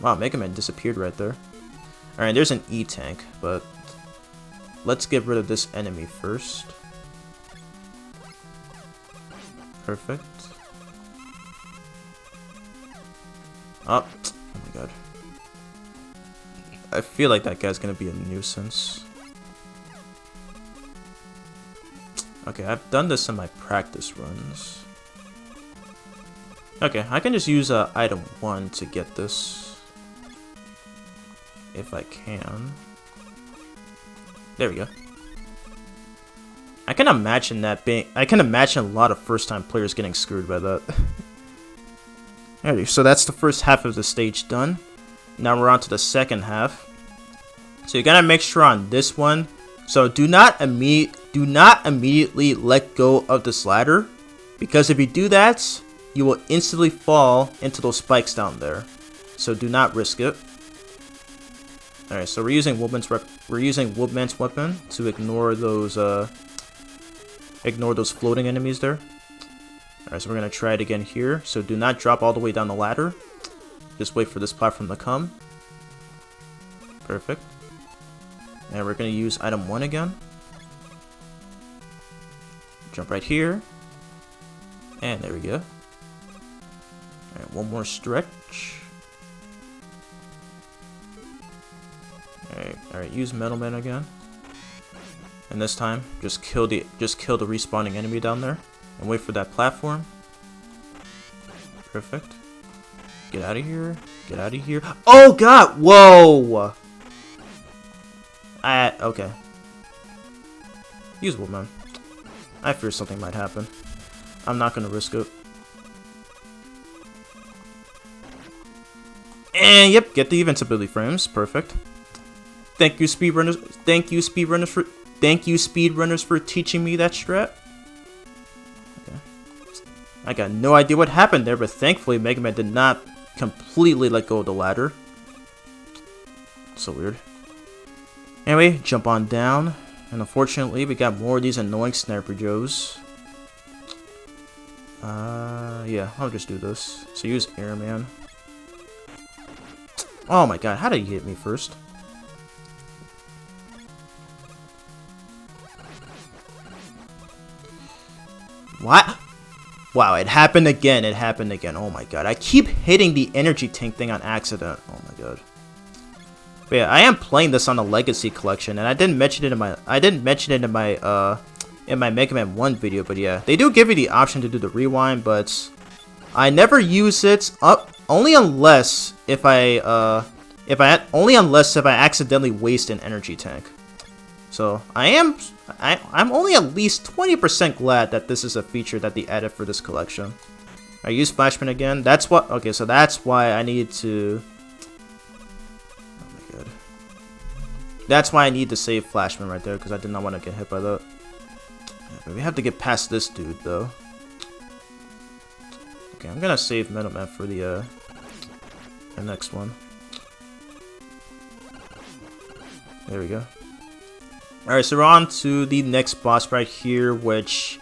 Wow, Mega Man disappeared right there. Alright, there's an E-Tank, but let's get rid of this enemy first. Perfect. Oh my god. I feel like that guy's gonna be a nuisance. Okay, I've done this in my practice runs. Okay, I can just use item 1 to get this. If I can. There we go. I can imagine a lot of first-time players getting screwed by that. Alrighty, so that's the first half of the stage done. Now we're on to the second half. So you gotta make sure on this one. So do not immediately let go of this ladder, because if you do that, you will instantly fall into those spikes down there. So do not risk it. Alright, so we're using Woodman's weapon to ignore those floating enemies there. Alright, so we're gonna try it again here. So do not drop all the way down the ladder. Just wait for this platform to come. Perfect. And we're gonna use item 1 again. Jump right here. And there we go. Alright, one more stretch. Alright, use Metal Man again. And this time, just kill the respawning enemy down there. And wait for that platform. Perfect. Get out of here. Get out of here. Oh god! Whoa! Okay. Use Woodman. I fear something might happen. I'm not gonna risk it. And yep, get the invincibility frames. Perfect. Thank you, speedrunners. Thank you, speedrunners, for teaching me that strat. Okay. I got no idea what happened there, but thankfully Mega Man did not completely let go of the ladder. So weird. Anyway, jump on down. And unfortunately, we got more of these annoying Sniper Joes. Yeah, I'll just do this. So use Airman. Oh my god, how did he hit me first? What? Wow, it happened again. It happened again. Oh my god. I keep hitting the energy tank thing on accident. Oh my god. But yeah, I am playing this on the Legacy Collection, and I didn't mention it in my Mega Man 1 video, but yeah, they do give you the option to do the rewind, but I never use it only unless if I accidentally waste an energy tank. So I'm only at least 20% glad that this is a feature that they added for this collection. I use Flashman again. That's what. Okay, so that's why I need to. Oh my god. That's why I need to save Flashman right there, because I did not want to get hit by that. We have to get past this dude though. Okay, I'm gonna save Metal Man for the next one. There we go. Alright, so we're on to the next boss right here, which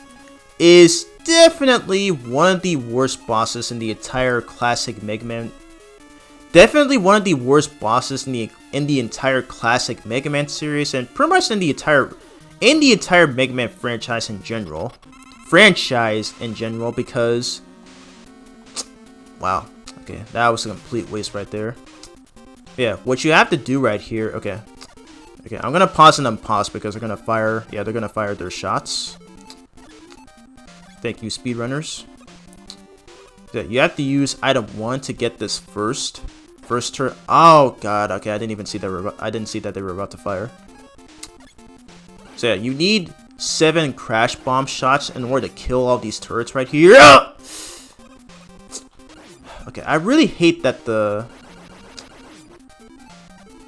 is definitely one of the worst bosses in the entire classic Mega Man. Definitely one of the worst bosses in the entire classic Mega Man series, and pretty much in the entire Mega Man franchise in general. Because wow, okay, that was a complete waste right there. Yeah, what you have to do right here, okay, I'm gonna pause and unpause because they're gonna fire. Yeah, they're gonna fire their shots. Thank you, speedrunners. Yeah, you have to use item 1 to get this first turn. Oh god, okay, I didn't even see that. I didn't see that they were about to fire. So yeah, you need 7 crash bomb shots in order to kill all these turrets right here. Okay, Okay, I really hate that the...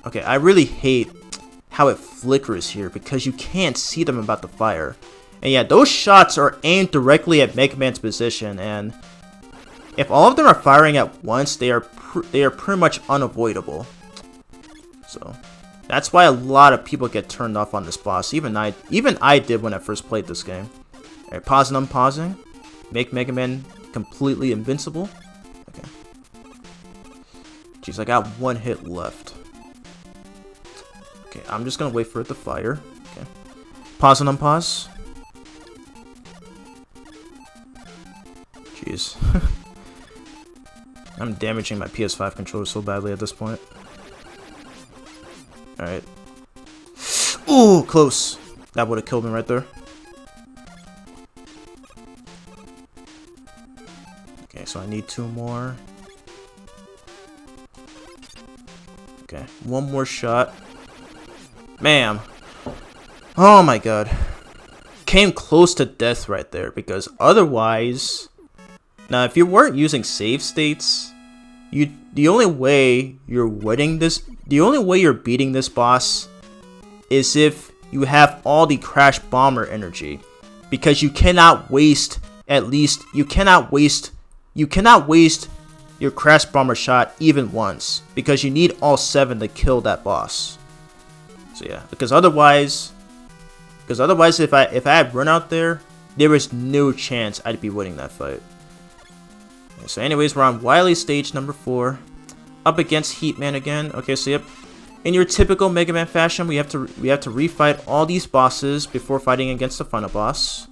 Okay, I really hate how it flickers here because you can't see them about the fire. And yeah, those shots are aimed directly at Mega Man's position, and if all of them are firing at once, they are pretty much unavoidable. So that's why a lot of people get turned off on this boss. Even I did when I first played this game. Alright, pause and unpausing. Make Mega Man completely invincible. Okay. Jeez, I got one hit left. Okay, I'm just gonna wait for it to fire. Okay. Pause and unpause. Jeez. I'm damaging my PS5 controller so badly at this point. Alright. Ooh, close. That would have killed me right there. Okay, so I need 2 more. Okay, 1 more shot. Ma'am. Oh my god. Came close to death right there because otherwise... Now, if you weren't using save states, the only way you're beating this boss is if you have all the Crash Bomber energy, because you cannot waste your Crash Bomber shot even once, because you need all 7 to kill that boss. So yeah, because otherwise if I had run out there was no chance I'd be winning that fight. So anyways, we're on Wily stage number 4, up against Heatman again. Okay, so yep, in your typical Mega Man fashion, we have to refight all these bosses before fighting against the final boss.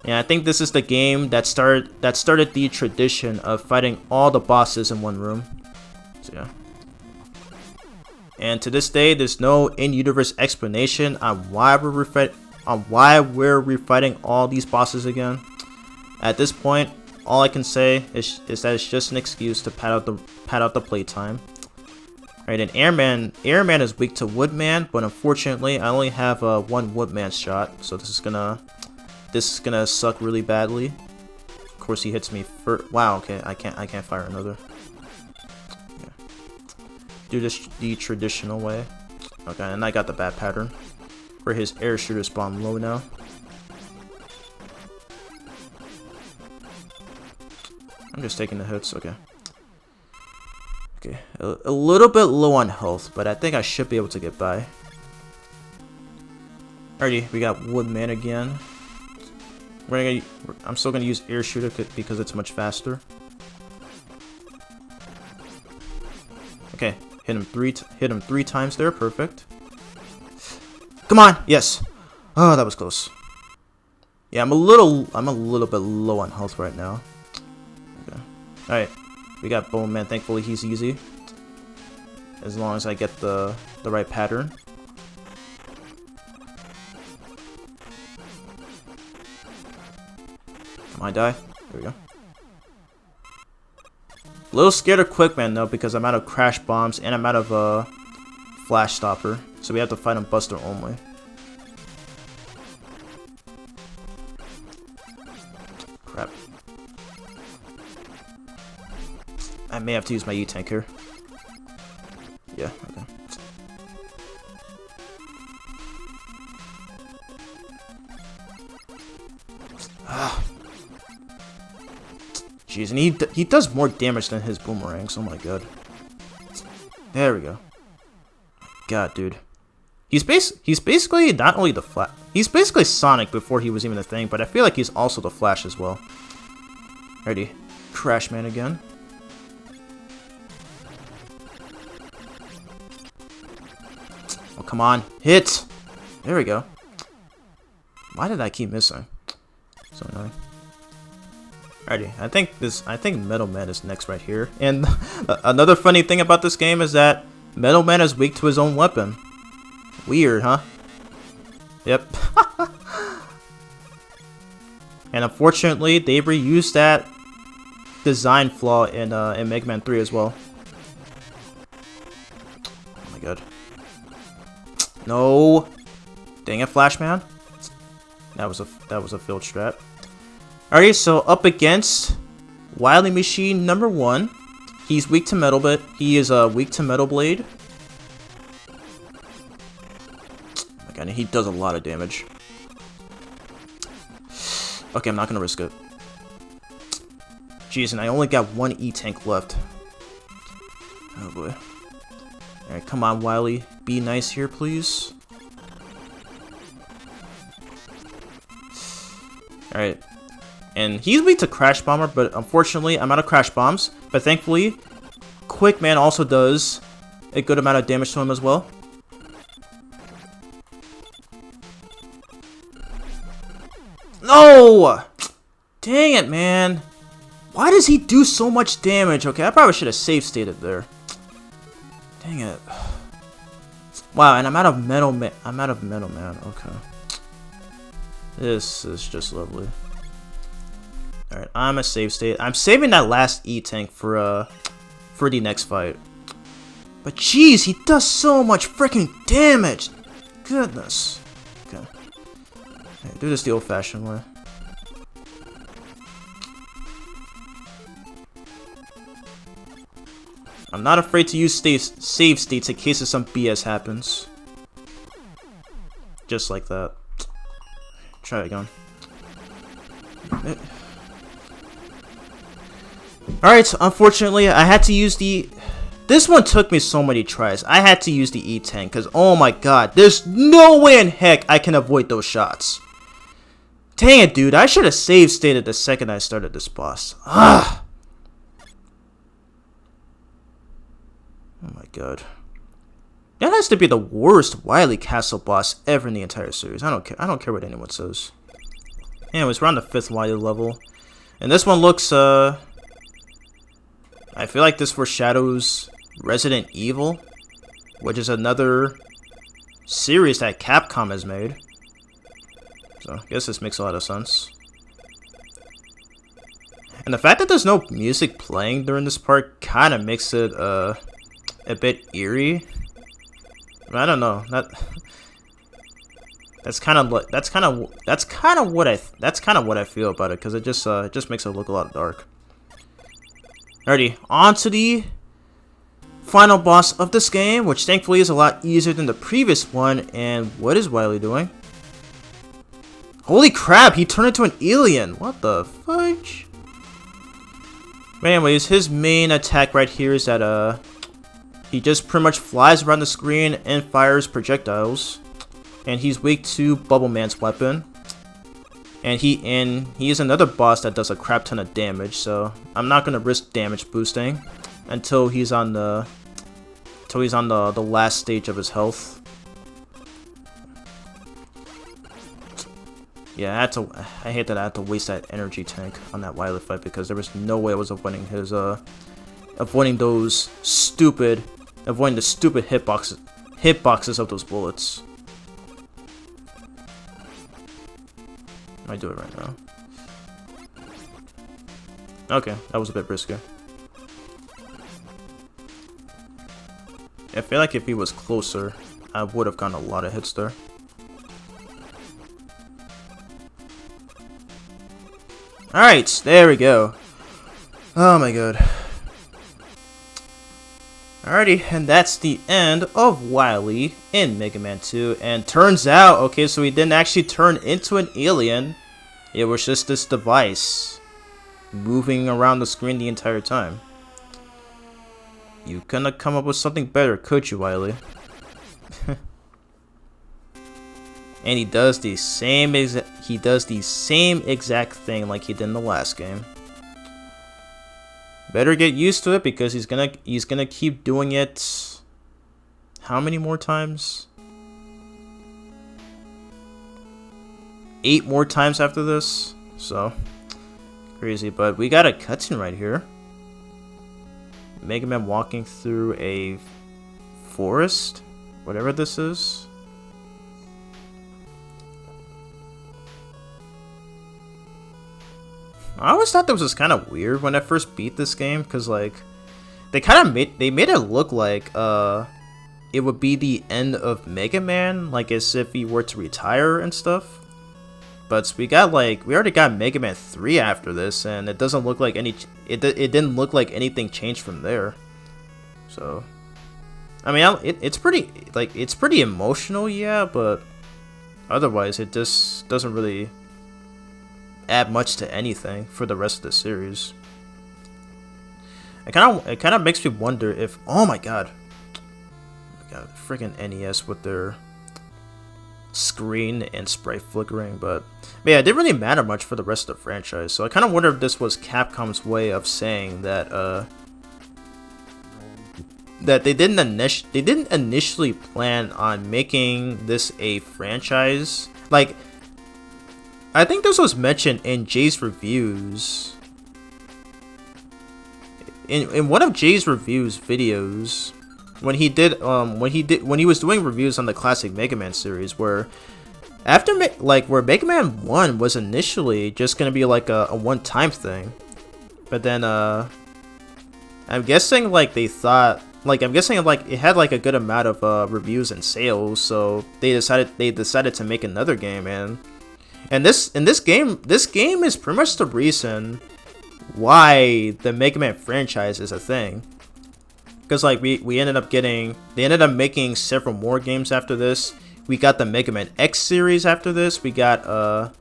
And I think this is the game that started the tradition of fighting all the bosses in one room. So yeah. And to this day, there's no in-universe explanation on why we're refighting all these bosses again. At this point, all I can say is that it's just an excuse to pad out the playtime. Alright, and Airman is weak to Woodman, but unfortunately I only have 1 Woodman shot, so this is gonna suck really badly. Of course, he hits me first. Wow, okay, I can't fire another. Yeah. Do this the traditional way. Okay, and I got the bad pattern where his air shooter spawn low now. I'm just taking the hits, okay. Okay, a little bit low on health, but I think I should be able to get by. Alrighty, we got Woodman again. I'm still gonna use air shooter because it's much faster. Okay, hit him three times there, perfect. Come on, yes. Oh, that was close. Yeah, I'm a little bit low on health right now. Alright, we got Bone Man. Thankfully, he's easy. As long as I get the right pattern. Come on, die. There we go. A little scared of Quickman, though, because I'm out of Crash Bombs and I'm out of Flash Stopper. So we have to fight him Buster only. Crap. I may have to use my E-Tank here. Yeah, okay. Jeez, and he does more damage than his boomerangs. Oh my god. There we go. God, dude. He's basically not only the Flash. He's basically Sonic before he was even a thing, but I feel like he's also the Flash as well. Ready. Crash Man again. Oh, come on. Hit! There we go. Why did I keep missing? So annoying. Alrighty, I think Metal Man is next right here. And another funny thing about this game is that Metal Man is weak to his own weapon. Weird, huh? Yep. And unfortunately, they reused that design flaw in Mega Man 3 as well. Oh my god. No. Dang it, Flashman. That was a failed strat. Alright, so up against Wily Machine number 1. He's weak to Metal Bit. He is weak to Metal Blade. Oh my god, he does a lot of damage. Okay, I'm not gonna risk it. Jeez, and I only got one E-Tank left. Oh boy. Alright, come on, Wily. Be nice here, please. Alright. And he's weak to Crash Bomber, but unfortunately, I'm out of Crash Bombs. But thankfully, Quick Man also does a good amount of damage to him as well. No! Dang it, man. Why does he do so much damage? Okay, I probably should have save stated there. Dang it. Wow, and I'm out of Metal Man. I'm out of Metal Man. Okay. This is just lovely. Alright, I'm a save state. I'm saving that last E-Tank for the next fight. But jeez, he does so much freaking damage. Goodness. Okay. Okay, do this the old-fashioned way. I'm not afraid to use save states in case some BS happens. Just like that. Try it again. Alright, unfortunately, I had to use the... This one took me so many tries. I had to use the E-Tank, because, oh my god, there's no way in heck I can avoid those shots. Dang it, dude, I should have save stated the second I started this boss. Ah! Oh my god. That has to be the worst Wily Castle boss ever in the entire series. I don't care. I don't care what anyone says. Anyways, we're on the 5th Wily level. And this one looks, I feel like this foreshadows Resident Evil, which is another series that Capcom has made. So, I guess this makes a lot of sense. And the fact that there's no music playing during this part kind of makes it, a bit eerie. I don't know. That's kind of what I feel about it, because it just makes it look a lot dark. Alrighty, on to the final boss of this game, which thankfully is a lot easier than the previous one. And what is Wily doing? Holy crap, he turned into an alien. What the fudge? But anyways, his main attack right here is that he just pretty much flies around the screen and fires projectiles. And he's weak to Bubble Man's weapon. And he is another boss that does a crap ton of damage, so I'm not gonna risk damage boosting until he's on the last stage of his health. Yeah, I hate that I had to waste that energy tank on that Wily fight, because there was no way I was avoiding the stupid hitboxes of those bullets. I do it right now. Okay, that was a bit risky. I feel like if he was closer, I would have gotten a lot of hits there. Alright, there we go. Oh my god. Alrighty, and that's the end of Wily in Mega Man 2. And turns out, okay, so he didn't actually turn into an alien. It was just this device moving around the screen the entire time. You couldn't have come up with something better, could you, Wily? And he does the same exact thing like he did in the last game. Better get used to it, because he's gonna keep doing it. How many more times? 8 more times after this. So crazy, but we got a cutscene right here. Mega Man walking through a forest, whatever this is. I always thought this was kind of weird when I first beat this game, because like they made it look like it would be the end of Mega Man, like as if he were to retire and stuff. But we already got Mega Man 3 after this, and it doesn't look like it didn't look like anything changed from there. So, I mean, it's pretty emotional, yeah, but otherwise it just doesn't really add much to anything for the rest of the series. It kind of makes me wonder if, oh my god, freaking NES with their screen and sprite flickering, but yeah, it didn't really matter much for the rest of the franchise. So I kind of wonder if this was Capcom's way of saying that that they didn't initially plan on making this a franchise. Like, I think this was mentioned in Jay's reviews. In one of Jay's reviews videos, when he was doing reviews on the classic Mega Man series, where where Mega Man 1 was initially just gonna be like a one-time thing, but then I'm guessing it had like a good amount of reviews and sales, so they decided to make another game, and this game is pretty much the reason why the Mega Man franchise is a thing. Because like they ended up making several more games after this. We got the Mega Man X series after this. We got the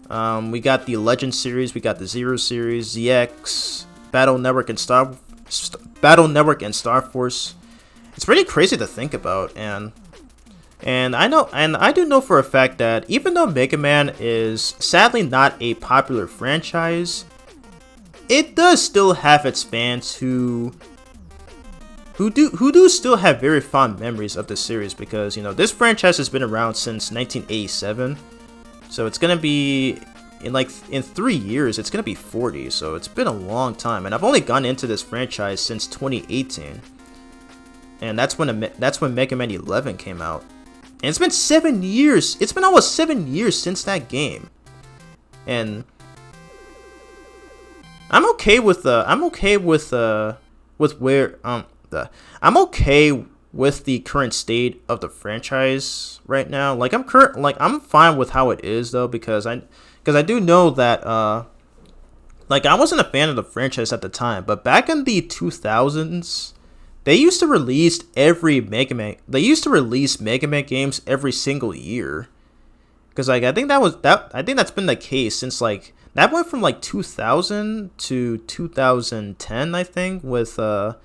Legend series. We got the Zero series, ZX, Battle Network, and Star Force. It's pretty crazy to think about, and I do know for a fact that even though Mega Man is sadly not a popular franchise, it does still have its fans who do still have very fond memories of the series, because, you know, this franchise has been around since 1987, so it's gonna be in 3 years it's gonna be 40, so it's been a long time, and I've only gone into this franchise since 2018, and that's when Mega Man 11 came out, and it's been 7 years. It's been almost 7 years since that game, and I'm okay with the current state of the franchise right now. Like I'm fine with how it is though, because I do know that like I wasn't a fan of the franchise at the time, but back in the 2000s, they used to release Mega Man games every single year. Cuz like I think that's been the case since like that went from like 2000 to 2010, I think, with Mega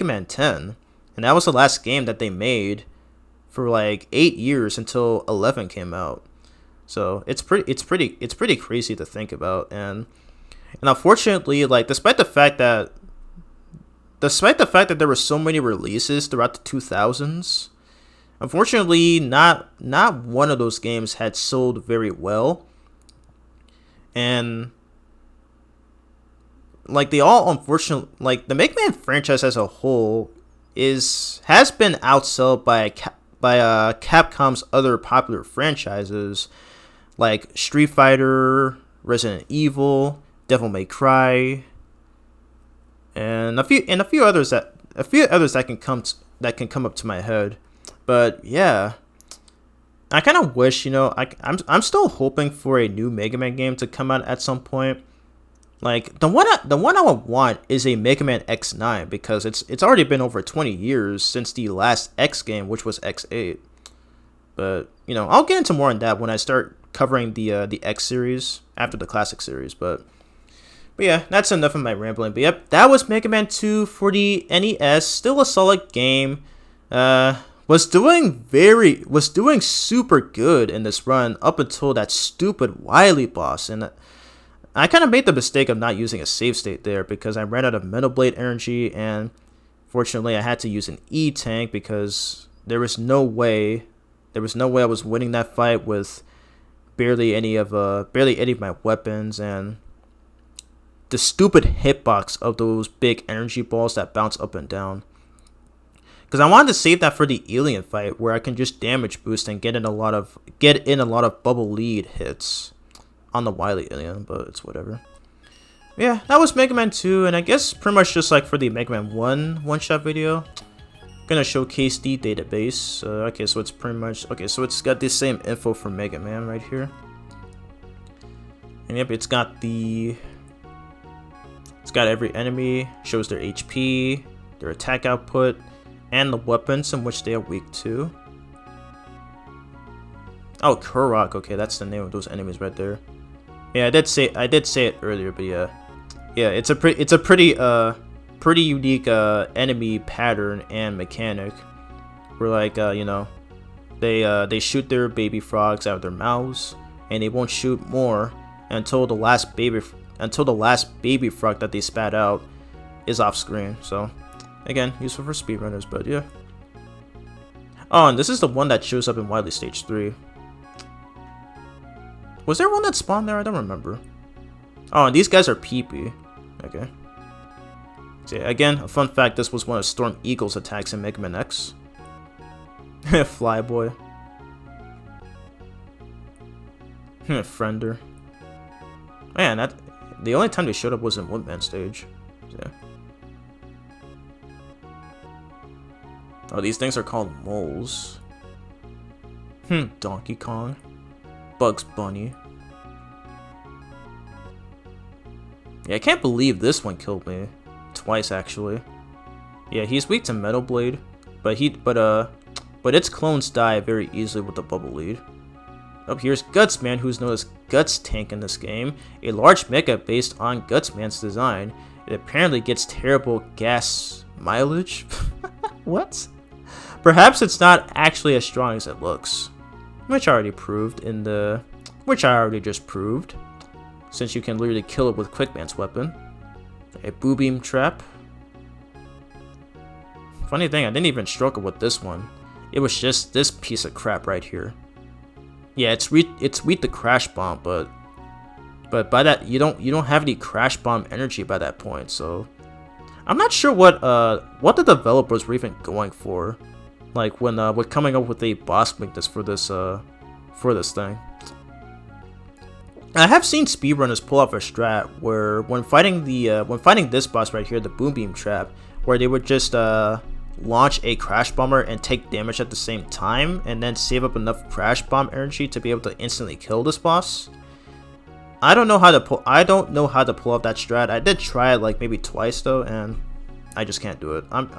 Man 10, and that was the last game that they made for like 8 years until 11 came out. So it's pretty crazy to think about, and unfortunately, like despite the fact that there were so many releases throughout the 2000s, unfortunately, not one of those games had sold very well. And like they all, unfortunately, like the Mega Man franchise as a whole has been outsold by Capcom's other popular franchises like Street Fighter, Resident Evil, Devil May Cry, and a few others that can come up to my head. But yeah, I kind of wish, you know, I'm still hoping for a new Mega Man game to come out at some point. Like the one I would want is a Mega Man X9, because it's already been over 20 years since the last X game, which was X8. But you know, I'll get into more on that when I start covering the X series after the classic series. But yeah, that's enough of my rambling. But yep, that was Mega Man 2 for the NES. Still a solid game. Was doing super good in this run up until that stupid Wily boss, and I kind of made the mistake of not using a save state there because I ran out of Metal Blade energy, and fortunately I had to use an E-Tank because there was no way I was winning that fight with barely any of my weapons, and the stupid hitbox of those big energy balls that bounce up and down. Because I wanted to save that for the alien fight, where I can just damage boost and get in a lot of bubble lead hits on the Wily alien, but it's whatever. Yeah, that was Mega Man 2, and I guess pretty much just like for the Mega Man 1 one-shot video. Gonna showcase the database. Okay, so it's pretty much okay. So it's got the same info for Mega Man right here, and yep, it's got every enemy, shows their HP, their attack output, and the weapons in which they are weak to. Oh, Kurok. Okay, that's the name of those enemies right there. Yeah, I did say it earlier, but yeah, it's a pretty unique enemy pattern and mechanic. Where like you know, they shoot their baby frogs out of their mouths, and they won't shoot more until the last baby frog that they spat out is off screen. So again, useful for speedrunners, but yeah. Oh, and this is the one that shows up in Wily Stage 3. Was there one that spawned there? I don't remember. Oh, and these guys are peepee. Okay. So yeah, again, a fun fact, this was one of Storm Eagle's attacks in Mega Man X. Flyboy. Friender. Man, the only time they showed up was in Woodman stage. So, yeah. Oh, these things are called moles. Donkey Kong. Bugs Bunny. Yeah, I can't believe this one killed me. Twice, actually. Yeah, he's weak to Metal Blade, but its clones die very easily with the Bubble Lead. Up here's Gutsman, who's known as Guts Tank in this game, a large mecha based on Gutsman's design. It apparently gets terrible gas mileage. What? Perhaps it's not actually as strong as it looks. Which I already just proved, since you can literally kill it with Quickman's weapon. A Boo Beam Trap. Funny thing, I didn't even struggle with this one. It was just this piece of crap right here. Yeah, it's weak to Crash Bomb, but by that you don't have any Crash Bomb energy by that point. So I'm not sure what the developers were even going for. Like when coming up with a boss weakness for this thing. I have seen speedrunners pull off a strat where when fighting this boss right here, the Boom Beam Trap, where they would just launch a Crash Bomber and take damage at the same time, and then save up enough Crash Bomb energy to be able to instantly kill this boss. I don't know how to pull off that strat. I did try it like maybe twice though, and I just can't do it. I'm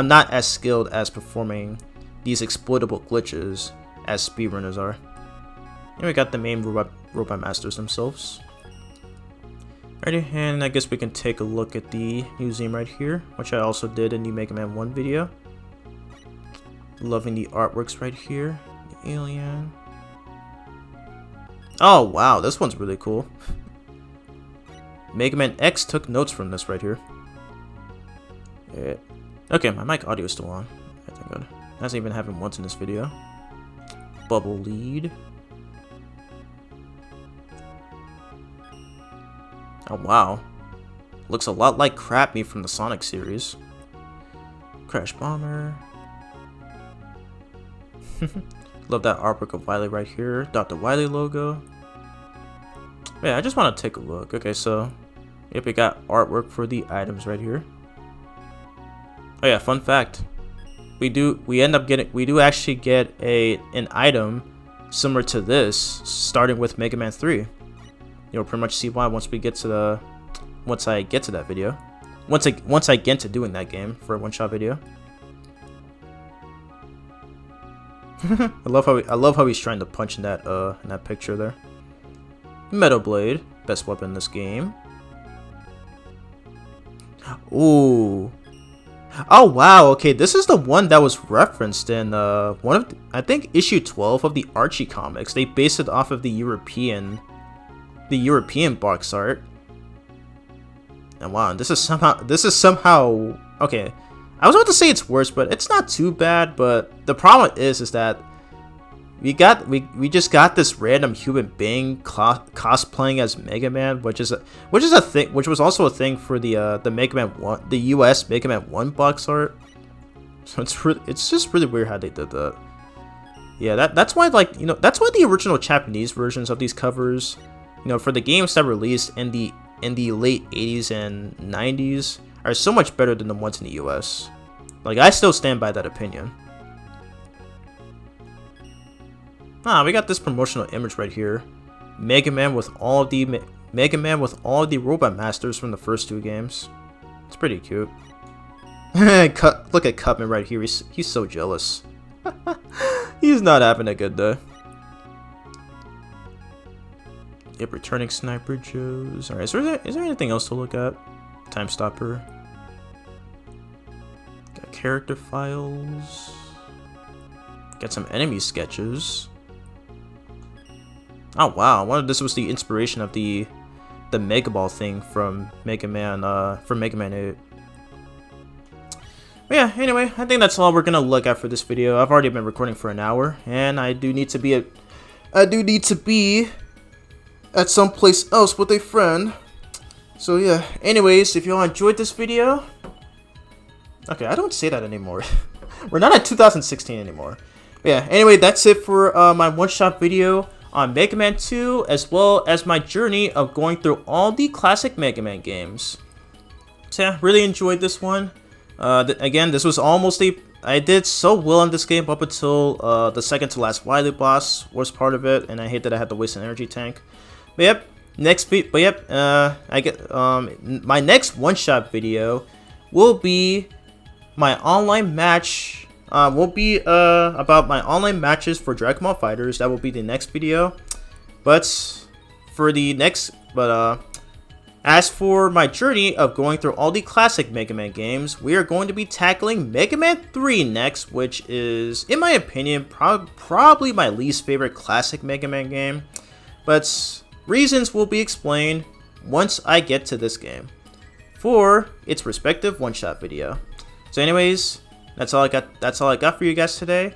not as skilled as performing these exploitable glitches as speedrunners are. And we got the main robot masters themselves. Alrighty, and I guess we can take a look at the museum right here, which I also did in the Mega Man 1 video. Loving the artworks right here. The alien. Oh wow, this one's really cool. Mega Man X took notes from this right here. Yeah. Okay, my mic audio is still on. I think good. Hasn't even happened once in this video. Bubble Lead. Oh wow. Looks a lot like Crap Me from the Sonic series. Crash Bomber. Love that artwork of Wily right here. Dr. Wily logo. Yeah, I just want to take a look. Okay, so yep, we got artwork for the items right here. Oh yeah, fun fact. We do actually get an item similar to this starting with Mega Man 3. You'll pretty much see why once I get to that video. Once I get to doing that game for a one-shot video. I love how he's trying to punch in that picture there. Metal Blade, best weapon in this game. Ooh. Oh wow, okay, this is the one that was referenced in I think issue 12 of the Archie comics. They based it off of the European box art. And wow, this is somehow okay. I was about to say it's worse, but it's not too bad. But the problem is that we just got this random human being cosplaying as Mega Man, which was also a thing for the Mega Man 1, the US Mega Man 1 box art. So it's just really weird how they did that. Yeah, that's why that's why the original Japanese versions of these covers, for the games that were released in the late 80s and 90s are so much better than the ones in the US. Like, I still stand by that opinion. Ah, we got this promotional image right here. Mega Man with all of the Robot Masters from the first 2 games. It's pretty cute. Look at Cutman right here. He's so jealous. He's not having a good day. Yep, returning Sniper Joes. Alright, is there anything else to look at? Time Stopper. Got character files. Got some enemy sketches. Oh wow, I wonder if this was the inspiration of the Mega Ball thing from Mega Man 8. But yeah, anyway, I think that's all we're gonna look at for this video. I've already been recording for an hour, and I do need to be at someplace else with a friend. So yeah, anyways, if y'all enjoyed this video, okay, I don't say that anymore. We're not at 2016 anymore. But yeah, anyway, that's it for my one-shot video on Mega Man 2, as well as my journey of going through all the classic Mega Man games. So yeah, really enjoyed this one. Again, this was almost I did so well in this game up until the second to last Wily boss was part of it, and I hate that I had to waste an energy tank. But yep, my next one-shot video will be my online match. About my online matches for Dragon Ball FighterZ. That will be the next video. As for my journey of going through all the classic Mega Man games, we are going to be tackling Mega Man 3 next, which is, in my opinion, probably my least favorite classic Mega Man game. But reasons will be explained once I get to this game for its respective one-shot video. So anyways, that's all I got for you guys today.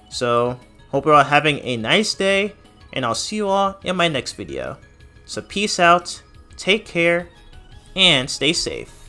So hope you're all having a nice day, and I'll see you all in my next video. So peace out, take care, and stay safe.